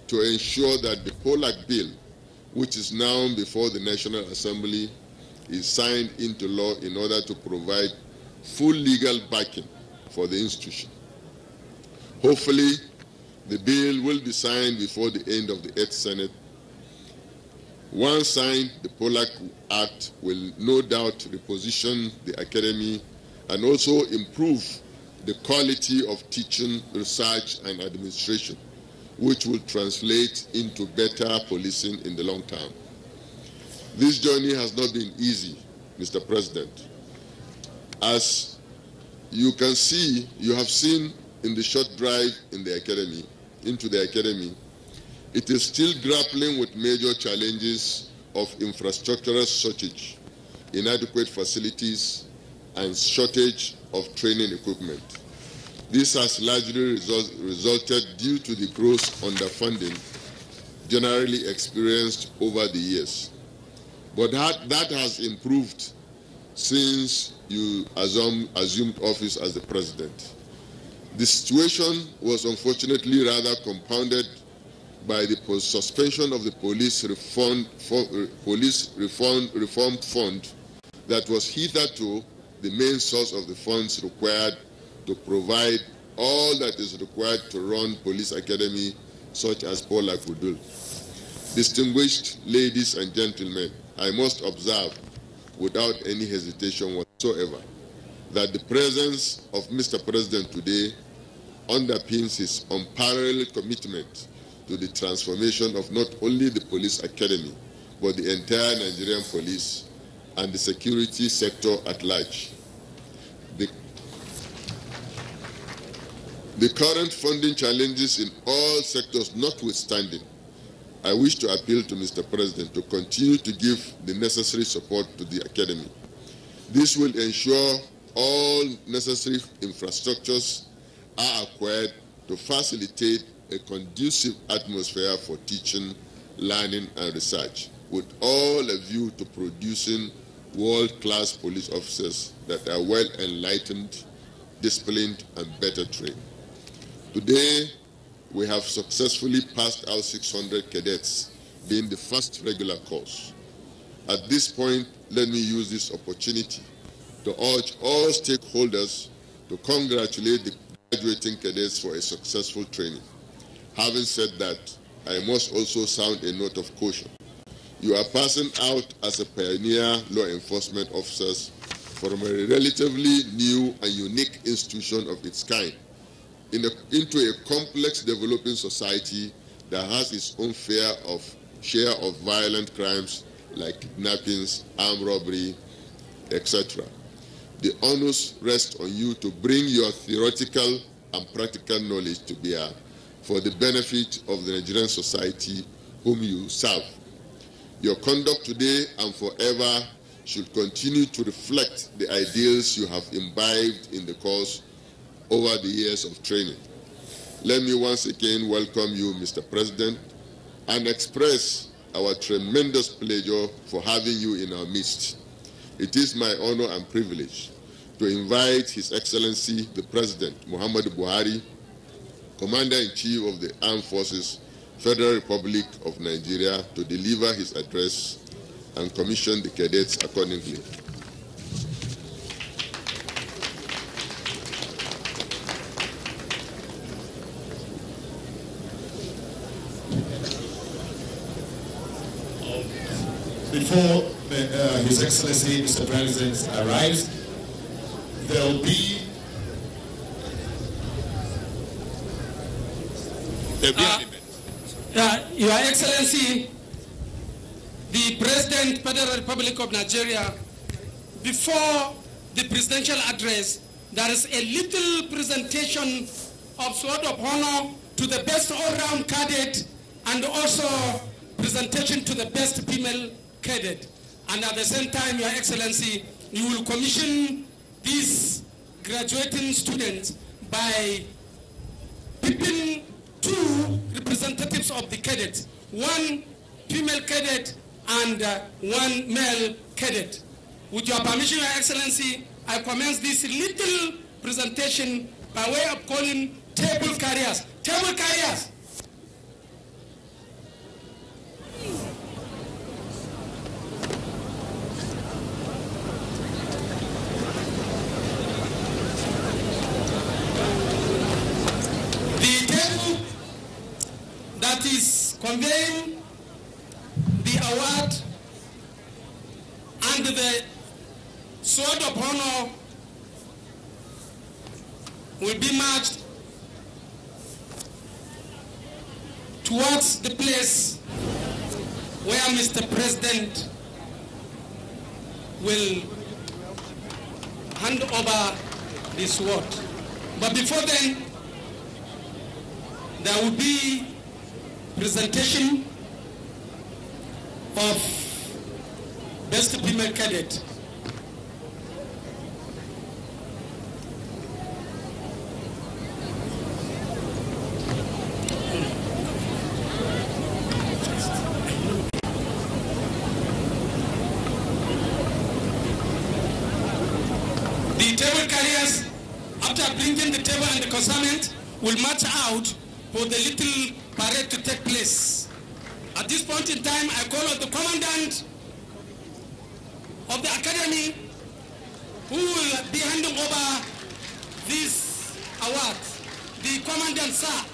to ensure that the POLAC bill, which is now before the National Assembly, is signed into law in order to provide full legal backing for the institution. Hopefully, the bill will be signed before the end of the 8th Senate. Once signed, the POLAC Act will no doubt reposition the academy and also improve the quality of teaching, research, and administration, which will translate into better policing in the long term. This journey has not been easy, Mr. President. As you can see, you have seen in the short drive in the academy, into the academy, it is still grappling with major challenges of infrastructural shortage, inadequate facilities, and shortage of training equipment. This has largely resulted due to the gross underfunding generally experienced over the years. But that has improved since you assumed office as the president. The situation was unfortunately rather compounded by the suspension of the police reform fund that was hitherto the main source of the funds required to provide all that is required to run police academy such as POLAC Wudil. Distinguished ladies and gentlemen, I must observe without any hesitation whatsoever that the presence of Mr. President today underpins his unparalleled commitment to the transformation of not only the police academy, but the entire Nigerian police and the security sector at large. The current funding challenges in all sectors notwithstanding, I wish to appeal to Mr. President to continue to give the necessary support to the academy. This will ensure all necessary infrastructures are acquired to facilitate a conducive atmosphere for teaching, learning, and research, with all a view to producing world-class police officers that are well enlightened, disciplined, and better trained. Today, we have successfully passed out 600 cadets, being the first regular course. At this point, let me use this opportunity to urge all stakeholders to congratulate the graduating cadets for a successful training. Having said that, I must also sound a note of caution. You are passing out as a pioneer law enforcement officers from a relatively new and unique institution of its kind into a complex developing society that has its own share of violent crimes like kidnappings, armed robbery, etc. The onus rests on you to bring your theoretical and practical knowledge to bear for the benefit of the Nigerian society whom you serve. Your conduct today and forever should continue to reflect the ideals you have imbibed in the course over the years of training. Let me once again welcome you, Mr. President, and express our tremendous pleasure for having you in our midst. It is my honor and privilege to invite His Excellency, the President, Muhammadu Buhari, Commander-in-Chief of the Armed Forces, Federal Republic of Nigeria, to deliver his address and commission the cadets accordingly. Before His Excellency, Mr. President, arrives, there will be Your Excellency, the President, Federal Republic of Nigeria, before the presidential address, there is a little presentation of sword of honor to the best all-round cadet and also presentation to the best female cadet. And at the same time, Your Excellency, you will commission these graduating students by picking 2 representatives of the cadets, 1 female cadet and 1 male cadet. With your permission, Your Excellency, I commence this little presentation by way of calling table carriers. Table carriers! That is conveying the award and the sword of honor will be marched towards the place where Mr. President will hand over the sword. But before then, there will be presentation of best female cadet. The table carriers, after bringing the table and the consignment, will march out for the little parade to take place. At this point in time, I call on the commandant of the academy who will be handing over this award. The commandant, sir.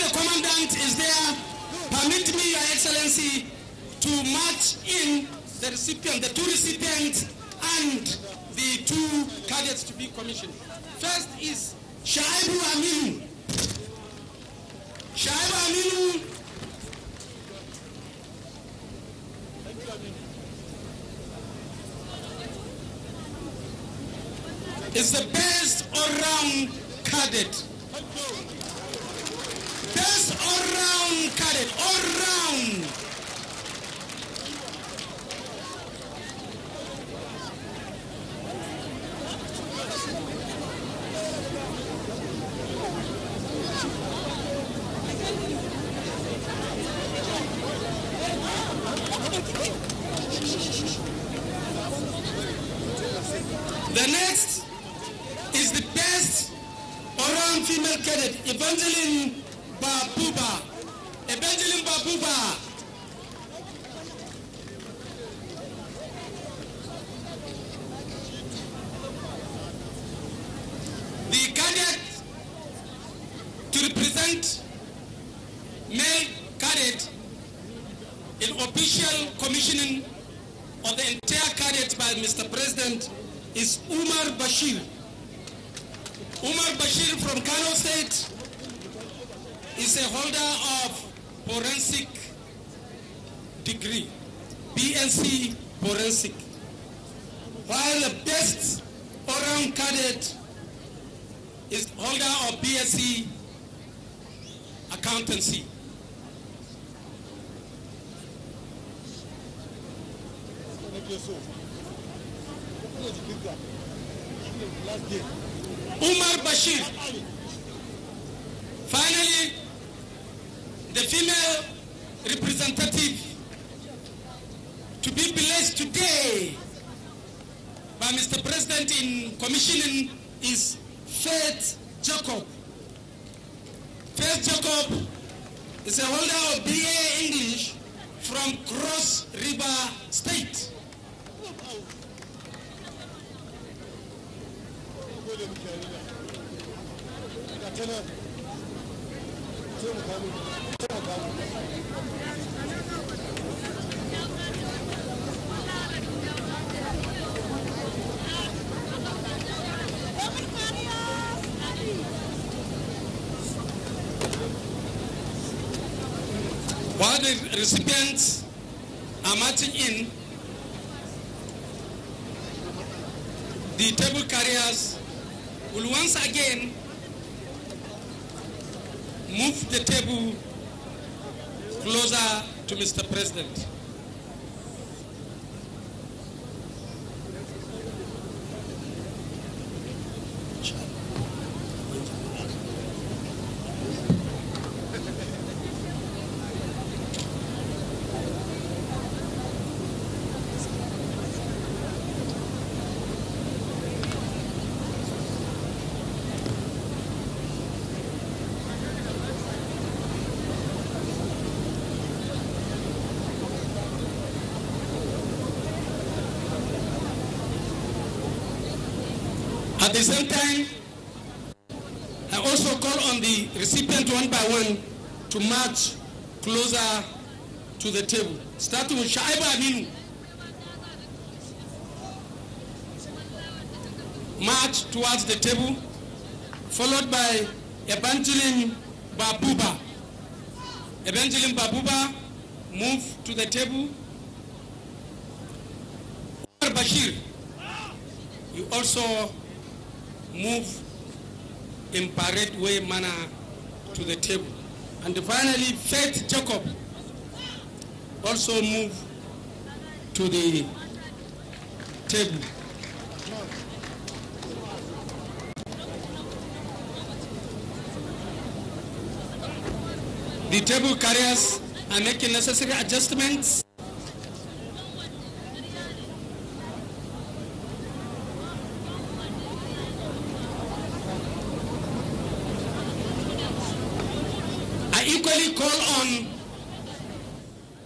the commandant is there, permit me, Your Excellency, to march in the recipient, the two recipients and the two cadets to be commissioned. First is Shaibu Aminu. Shaibu Aminu is the best all-round cadet. Best all-round cadet, all-round. The next is the best all-round female cadet, Evangeline Babuba. Evangeline Babuba. The cadet to represent male cadet in official commissioning of the entire cadets by Mr. President is Umar Bashir. Umar Bashir from Kano State is a holder of forensic degree, BNc forensic, while the best all-round cadet is holder of BSc accountancy. Umar Bashir. Finally, the female representative to be blessed today by Mr. President in commissioning is Faith Jacob. Faith Jacob is a holder of BA English from Cross River State. While the recipients are marching in, the table carriers will once again move the table closer to Mr. President. At the same time, I also call on the recipient one by one to march closer to the table, starting with Shaibu Aminu. March towards the table, followed by Evangeline Babuba. Evangeline Babuba, move to the table. Umar Bashir, you also move in parade way manner to the table. And finally, Faith Jacob also move to the table. The table carriers are making necessary adjustments. I equally call on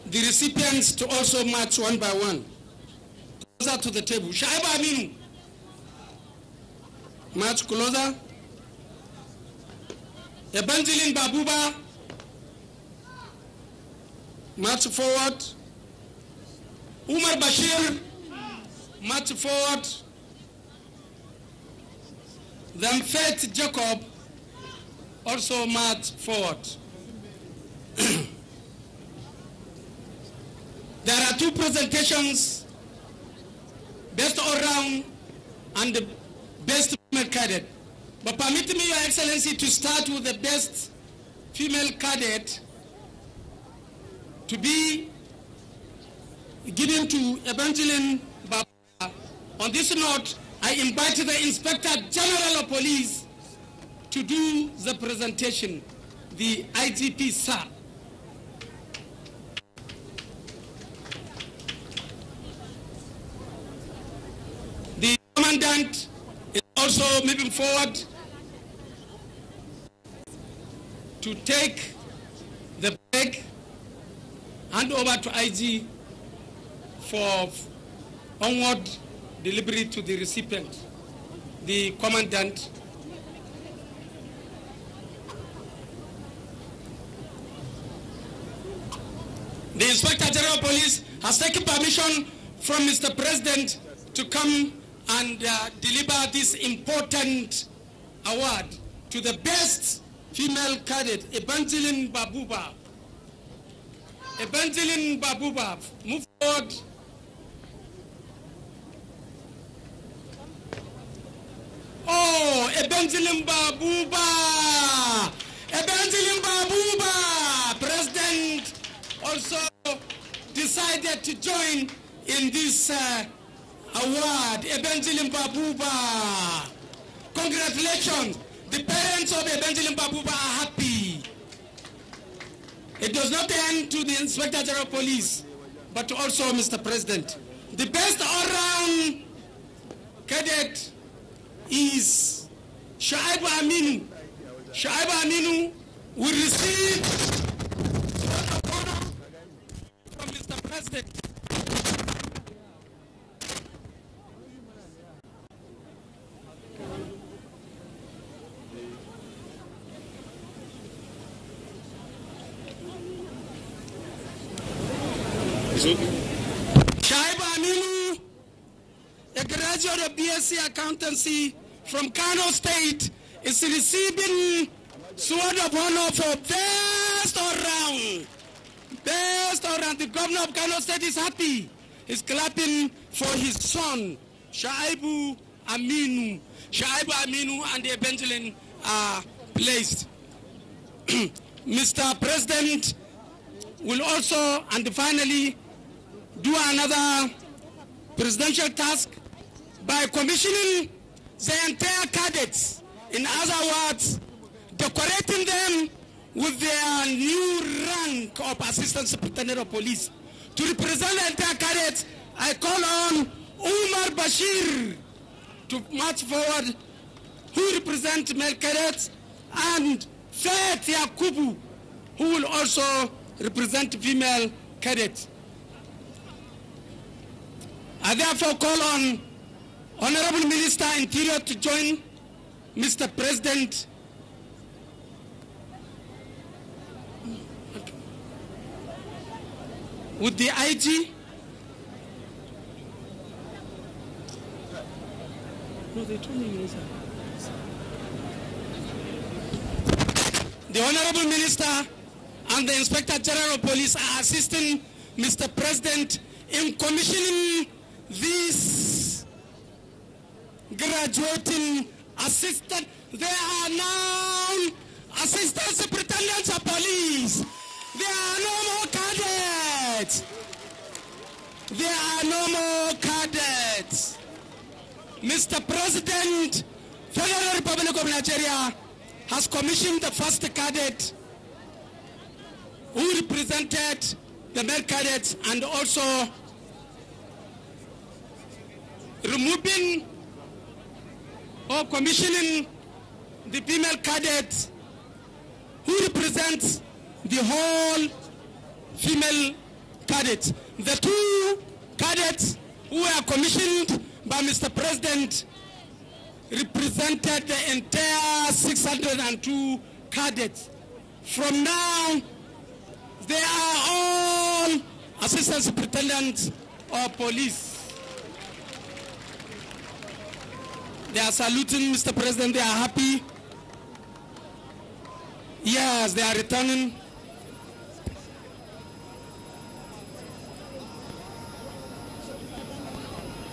the recipients to also march one by one closer to the table. Shaibu Aminu, march closer. Evangeline Babuba, march forward. Umar Bashir, march forward. Then Faith Jacob, also march forward. There are two presentations, best all-round and the best female cadet. But permit me, Your Excellency, to start with the best female cadet to be given to Evangeline Baba. On this note, I invite the Inspector General of Police to do the presentation, the IGP, sir. The Commandant is also moving forward to take the bag, hand over to IG for onward delivery to the recipient, the Commandant. The Inspector General of Police has taken permission from Mr. President to come and deliver this important award to the best female cadet, Evangeline Babuba. Evangeline Babuba, move forward. Oh, Evangeline Babuba! Evangeline Babuba! President also decided to join in this award. Evangeline Babuba! Congratulations! The parents of Evangeline Babuba are happy. It does not end to the Inspector General of Police, but also Mr. President. The best all-round cadet is Shaibu Aminu. Shaibu Aminu will receive an honor from Mr. President. Shaibu Aminu, a graduate of BSc Accountancy from Kano State, is receiving Sword of Honor for best all-round. Best all-round. The governor of Kano State is happy. He's clapping for his son, Shaibu Aminu. Shaibu Aminu and Evangeline are placed. Mr. President will also, and finally, do another presidential task by commissioning the entire cadets, in other words, decorating them with their new rank of Assistant Superintendent of Police. To represent the entire cadets, I call on Umar Bashir to march forward, who represent male cadets, and Faith Yakubu, who will also represent female cadets. I therefore call on Honorable Minister Interior to join Mr. President with the IG. No, they told me, Minister. The Honorable Minister and the Inspector General of Police are assisting Mr. President in commissioning these graduating assistant. They are now Assistant Superintendents of Police. There are no more cadets. There are no more cadets. Mr. President, Federal Republic of Nigeria has commissioned the first cadet who represented the male cadets, and also removing or commissioning the female cadet who represents the whole female cadets. The two cadets who were commissioned by Mr. President represented the entire 602 cadets. From now, they are all Assistant Superintendents of Police. They are saluting, Mr. President. They are happy. Yes, they are returning.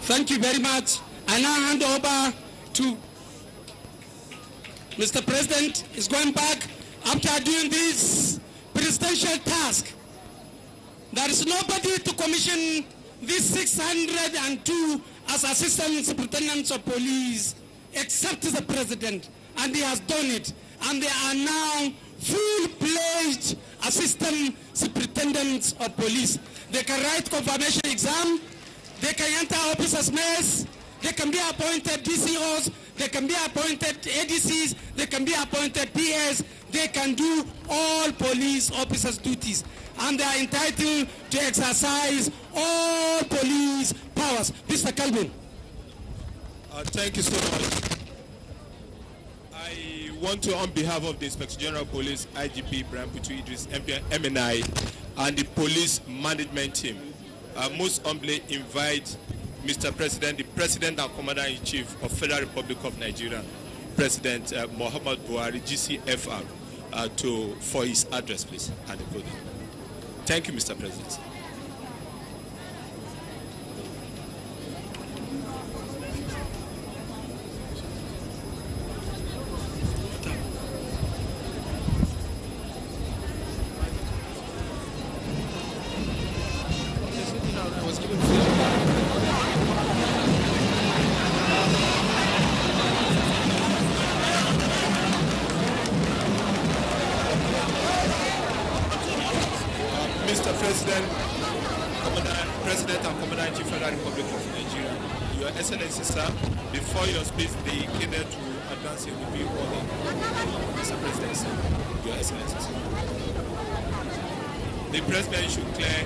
Thank you very much. I now hand over to Mr. President. Is going back after doing this presidential task. There is nobody to commission these 602 as Assistant Superintendents of Police except the President, and he has done it. And they are now full-fledged Assistant Superintendents of Police. They can write confirmation exam, they can enter officers' mess, they can be appointed DCOs, they can be appointed ADCs, they can be appointed PS, they can do all police officers' duties. And they are entitled to exercise all police powers. Mr. Calvin. Thank you so much. I want to, on behalf of the Inspector General of Police, IGP Ibrahim Putu Idris, MNI, and the police management team, most humbly invite Mr. President, the President and Commander-in-Chief of Federal Republic of Nigeria, President Muhammad Buhari, GCFR, for his address, please, at the podium. Thank you, Mr. President. Mr. President, President and Commander-in-Chief of the Federal Republic of Nigeria, Your Excellency, sir, before your speech, the candidate to advance a review order. Mr. President, sir, Your Excellency, sir. The President should clear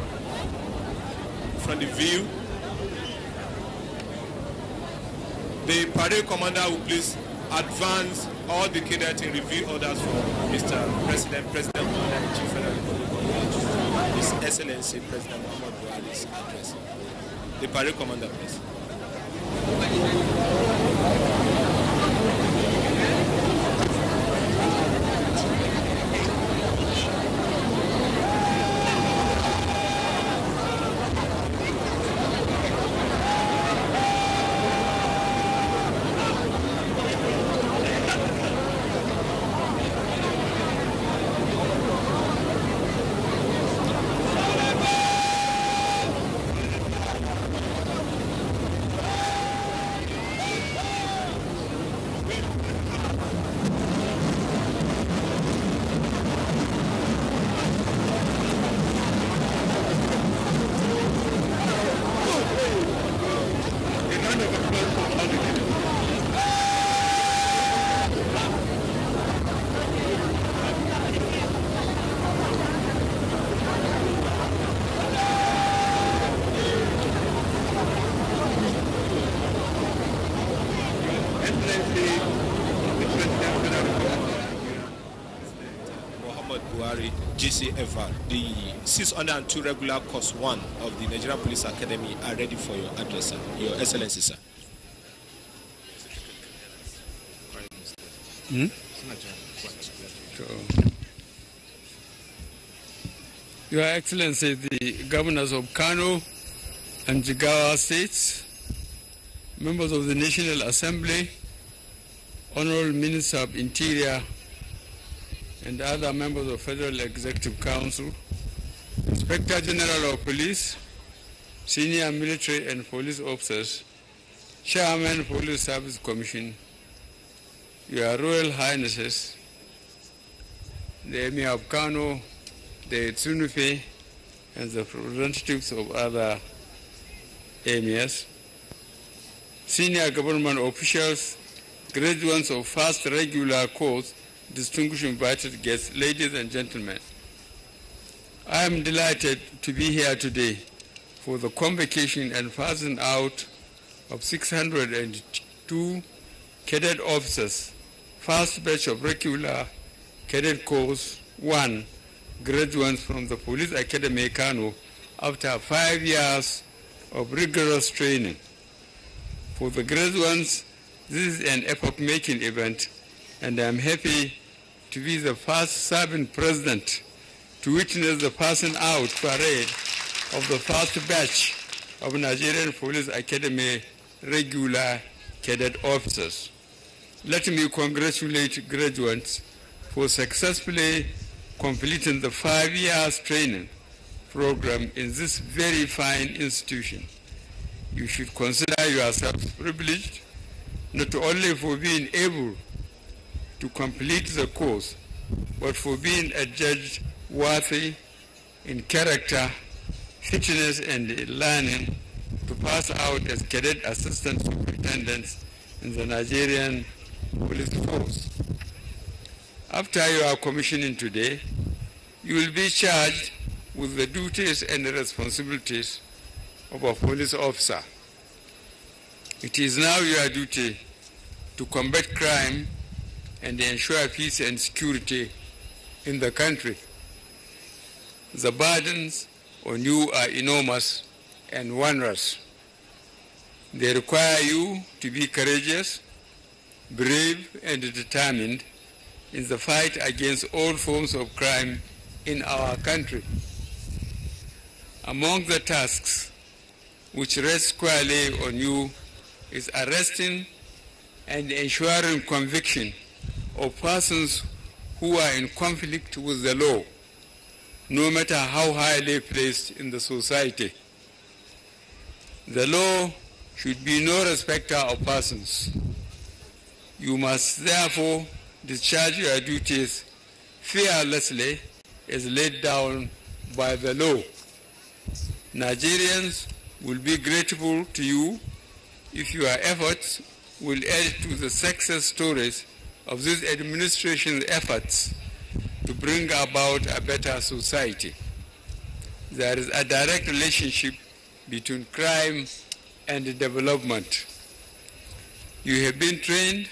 from the view. The parade commander will please advance all the candidates in review orders for Mr. President, President, Commander-in-Chief of the Federal Republic of Nigeria. His Excellency President Muhammad Buhari's address. The parade commander, please. GCFR, the 602 regular course 1 of the Nigerian Police Academy are ready for your address, sir. Your Excellency, sir. Your Excellency, the governors of Kano and Jigawa states, members of the National Assembly, Honorable Minister of Interior, and other members of Federal Executive Council, Inspector General of Police, senior military and police officers, Chairman Police Service Commission, Your Royal Highnesses, the Emir of Kano, the Tsunufe, and the representatives of other emirs, senior government officials, graduates of first regular course, distinguished invited guests, ladies and gentlemen. I am delighted to be here today for the convocation and passing out of 602 cadet officers, first batch of regular cadet course 1, graduates from the Police Academy Kano, after 5 years of rigorous training. For the graduates, this is an epoch-making event, and I am happy to be the first serving president to witness the passing out parade of the first batch of Nigerian Police Academy regular cadet officers. Let me congratulate graduates for successfully completing the 5 years training program in this very fine institution. You should consider yourselves privileged not only for being able to complete the course, but for being adjudged worthy in character, fitness, and learning to pass out as cadet assistant superintendents in the Nigerian Police Force. After your commissioning today, you will be charged with the duties and responsibilities of a police officer. It is now your duty to combat crime and ensure peace and security in the country. The burdens on you are enormous and onerous. They require you to be courageous, brave, and determined in the fight against all forms of crime in our country. Among the tasks which rest squarely on you is arresting and ensuring conviction of persons who are in conflict with the law, no matter how highly placed in the society. The law should be no respecter of persons. You must therefore discharge your duties fearlessly as laid down by the law. Nigerians will be grateful to you if your efforts will add to the success stories of this administration's efforts to bring about a better society. There is a direct relationship between crime and development. You have been trained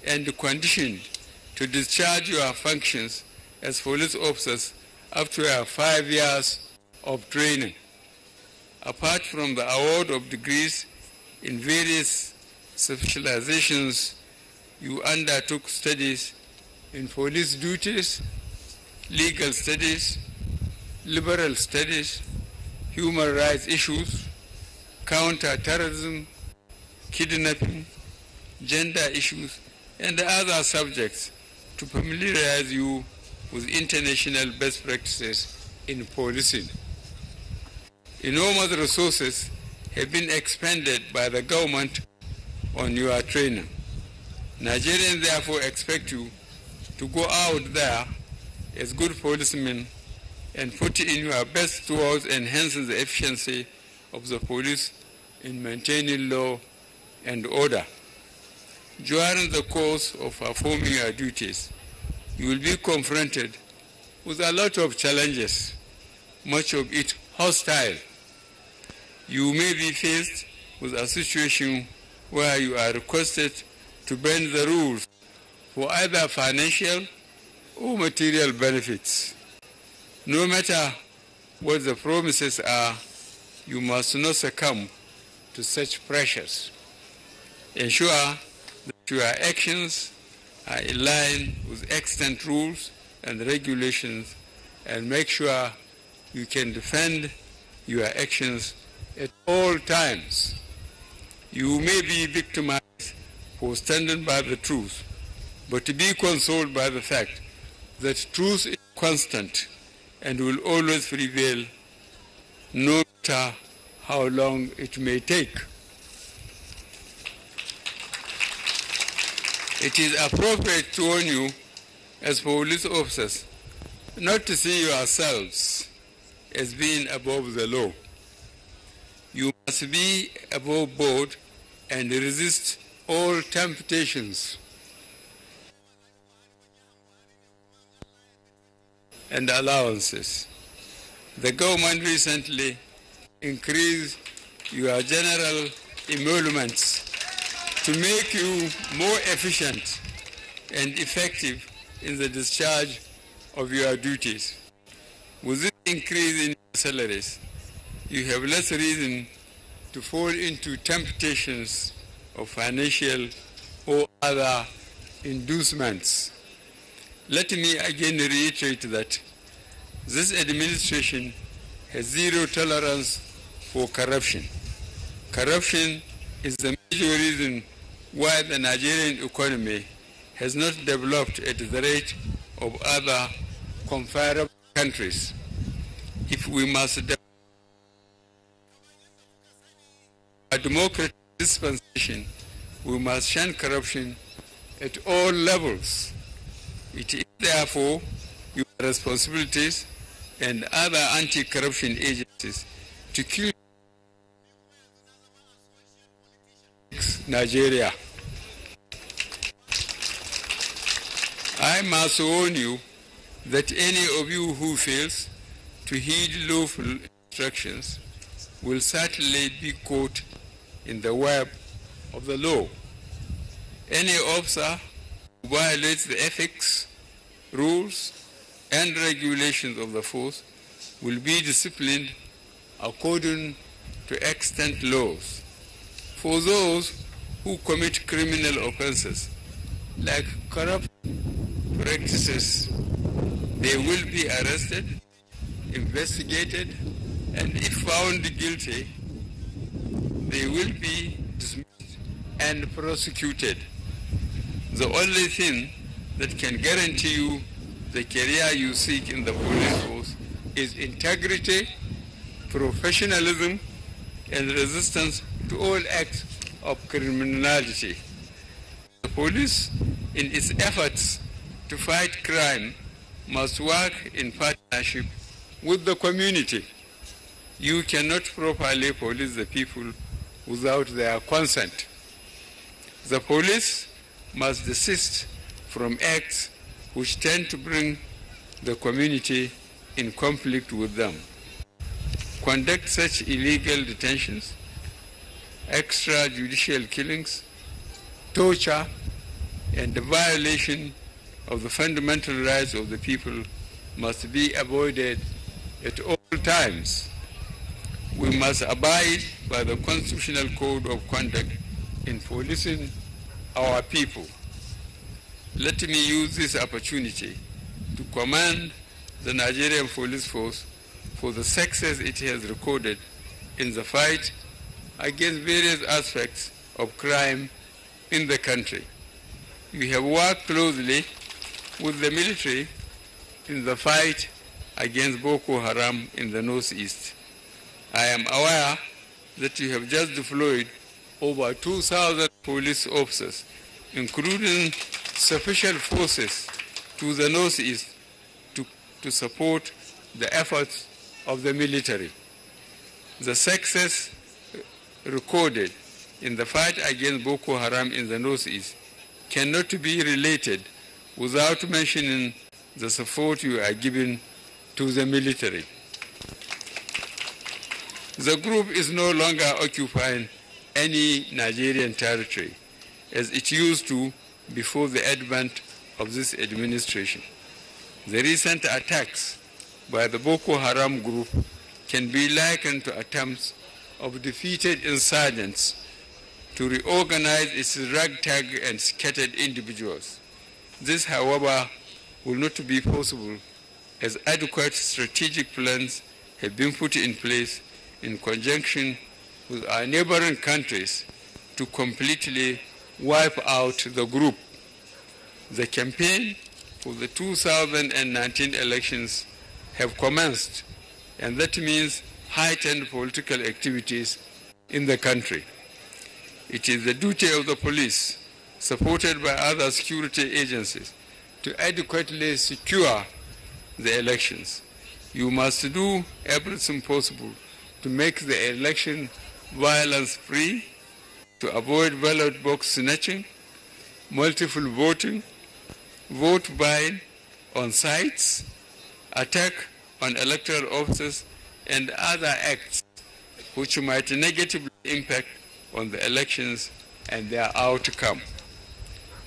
and conditioned to discharge your functions as police officers after your 5 years of training. Apart from the award of degrees in various specializations, you undertook studies in police duties, legal studies, liberal studies, human rights issues, counter-terrorism, kidnapping, gender issues, and other subjects to familiarize you with international best practices in policing. Enormous resources have been expended by the government on your training. Nigerians therefore expect you to go out there as good policemen and put in your best towards enhancing the efficiency of the police in maintaining law and order. During the course of performing your duties, you will be confronted with a lot of challenges, much of it hostile. You may be faced with a situation where you are requested to bend the rules for either financial or material benefits. No matter what the promises are, you must not succumb to such pressures. Ensure that your actions are in line with extant rules and regulations, and make sure you can defend your actions at all times. You may be victimized for standing by the truth, but to be consoled by the fact that truth is constant and will always prevail, no matter how long it may take. It is appropriate to warn you as police officers not to see yourselves as being above the law. You must be above board and resist all temptations and allowances. The government recently increased your general emoluments to make you more efficient and effective in the discharge of your duties. With this increase in salaries, you have less reason to fall into temptations of financial or other inducements. Let me again reiterate that this administration has zero tolerance for corruption. Corruption is the major reason why the Nigerian economy has not developed at the rate of other comparable countries. If we must develop a democratic dispensation, we must shun corruption at all levels. It is therefore your responsibilities and other anti-corruption agencies to kill Nigeria. I must warn you that any of you who fails to heed lawful instructions will certainly be caught in the web of the law. Any officer who violates the ethics, rules, and regulations of the force will be disciplined according to extant laws. For those who commit criminal offenses like corrupt practices, they will be arrested, investigated, and if found guilty, they will be dismissed and prosecuted. The only thing that can guarantee you the career you seek in the police force is integrity, professionalism, and resistance to all acts of criminality. The police, in its efforts to fight crime, must work in partnership with the community. You cannot properly police the people without their consent. The police must desist from acts which tend to bring the community in conflict with them. Conduct such illegal detentions, extrajudicial killings, torture, and the violation of the fundamental rights of the people must be avoided at all times. We must abide by the constitutional code of conduct in policing our people. Let me use this opportunity to commend the Nigerian police force for the success it has recorded in the fight against various aspects of crime in the country. You have worked closely with the military in the fight against Boko Haram in the northeast. I am aware that you have just deployed over 2,000 police officers, including sufficient forces to the northeast to support the efforts of the military. The success recorded in the fight against Boko Haram in the northeast cannot be related without mentioning the support you are giving to the military. The group is no longer occupying any Nigerian territory as it used to before the advent of this administration. The recent attacks by the Boko Haram group can be likened to attempts of defeated insurgents to reorganize its ragtag and scattered individuals. This, however, will not be possible as adequate strategic plans have been put in place in conjunction with our neighboring countries to completely wipe out the group. The campaign for the 2019 elections have commenced, and that means heightened political activities in the country. It is the duty of the police, supported by other security agencies, to adequately secure the elections. You must do everything possible to make the election violence-free, to avoid ballot box snatching, multiple voting, vote buying on sites, attack on electoral officers, and other acts which might negatively impact on the elections and their outcome.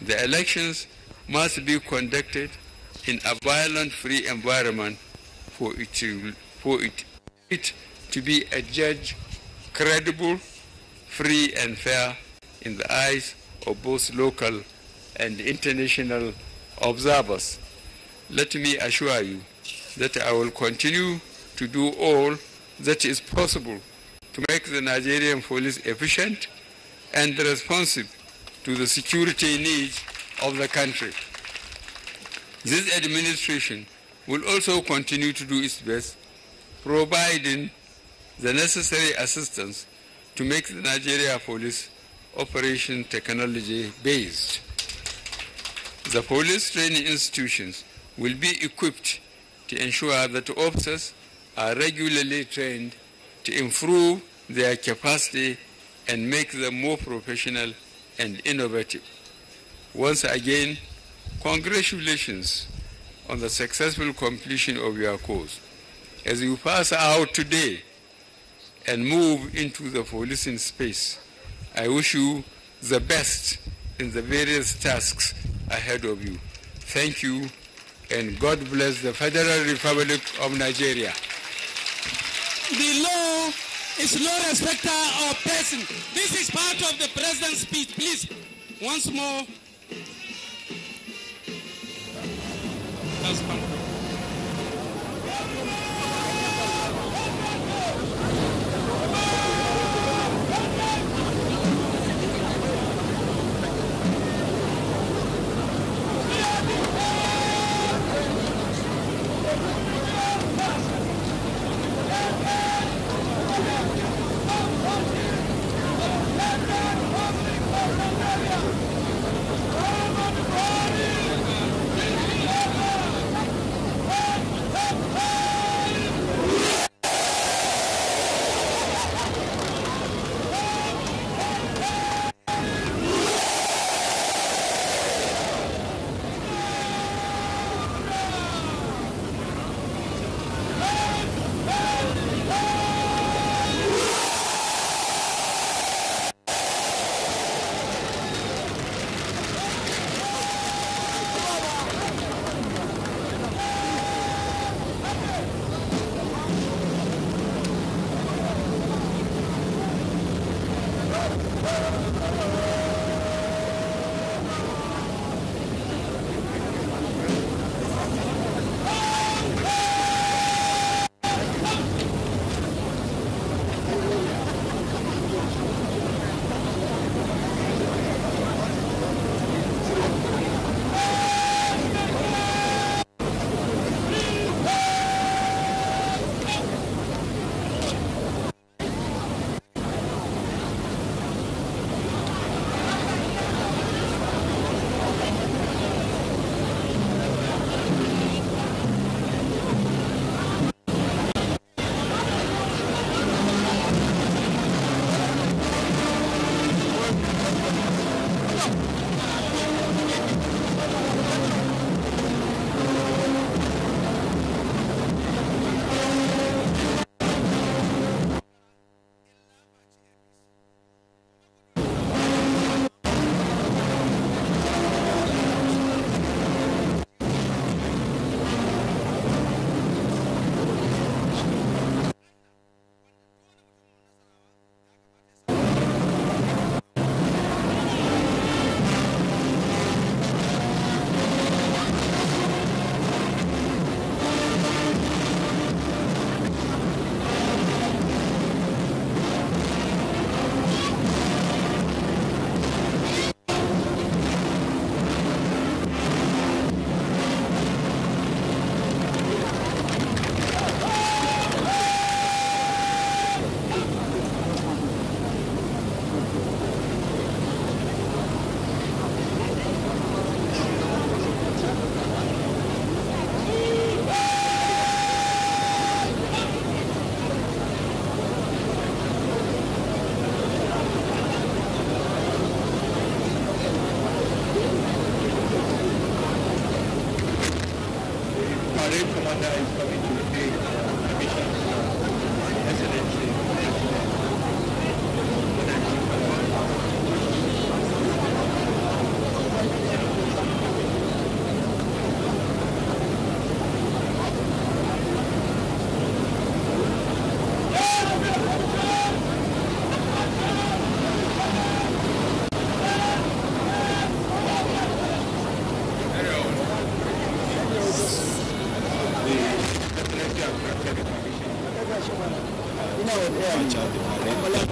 The elections must be conducted in a violent-free environment for it to be a judge credible, free and fair in the eyes of both local and international observers. Let me assure you that I will continue to do all that is possible to make the Nigerian police efficient and responsive to the security needs of the country. This administration will also continue to do its best, providing the necessary assistance to make the Nigeria police operation technology based. The police training institutions will be equipped to ensure that officers are regularly trained to improve their capacity and make them more professional and innovative. Once again, congratulations on the successful completion of your course. As you pass out today and move into the policing space, I wish you the best in the various tasks ahead of you. Thank you, and God bless the Federal Republic of Nigeria. The law is no respecter of person. This is part of the president's speech. Please, once more.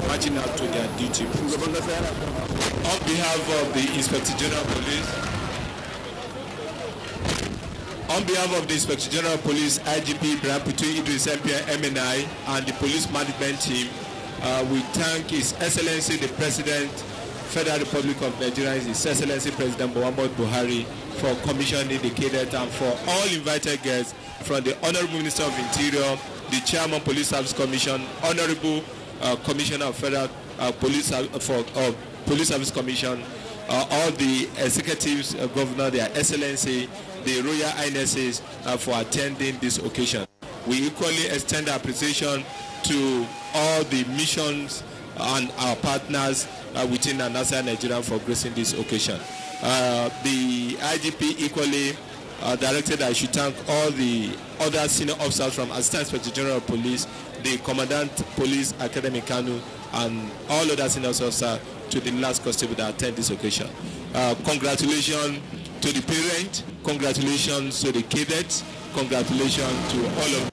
marching out to their duty. On behalf of the Inspector General Police, IGP Braputu Idris MPI MNI, and the police management team, we thank His Excellency the President, Federal Republic of Nigeria, His Excellency President Muhammad Buhari, for commissioning the cadet, and for all invited guests from the Honorable Minister of Interior, the Chairman Police Service Commission, Honorable Commissioner of Federal Police Service Commission, all the executives, Governor, their Excellency, the Royal Highnesses, for attending this occasion. We equally extend our appreciation to all the missions and our partners within NASA Nigeria for gracing this occasion. The IGP equally directed I should thank all the other senior officers from Assistant Inspector General of Police, the Commandant Police Academy Kanu, and all other senior officers to the last constable that attend this occasion. Congratulations to the parent, congratulations to the cadets, congratulations to all of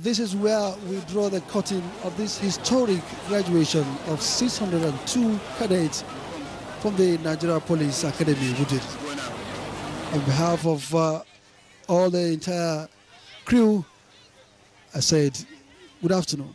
this is where we draw the curtain of this historic graduation of 602 cadets from the Nigeria Police Academy. On behalf of all the entire crew, I said, good afternoon.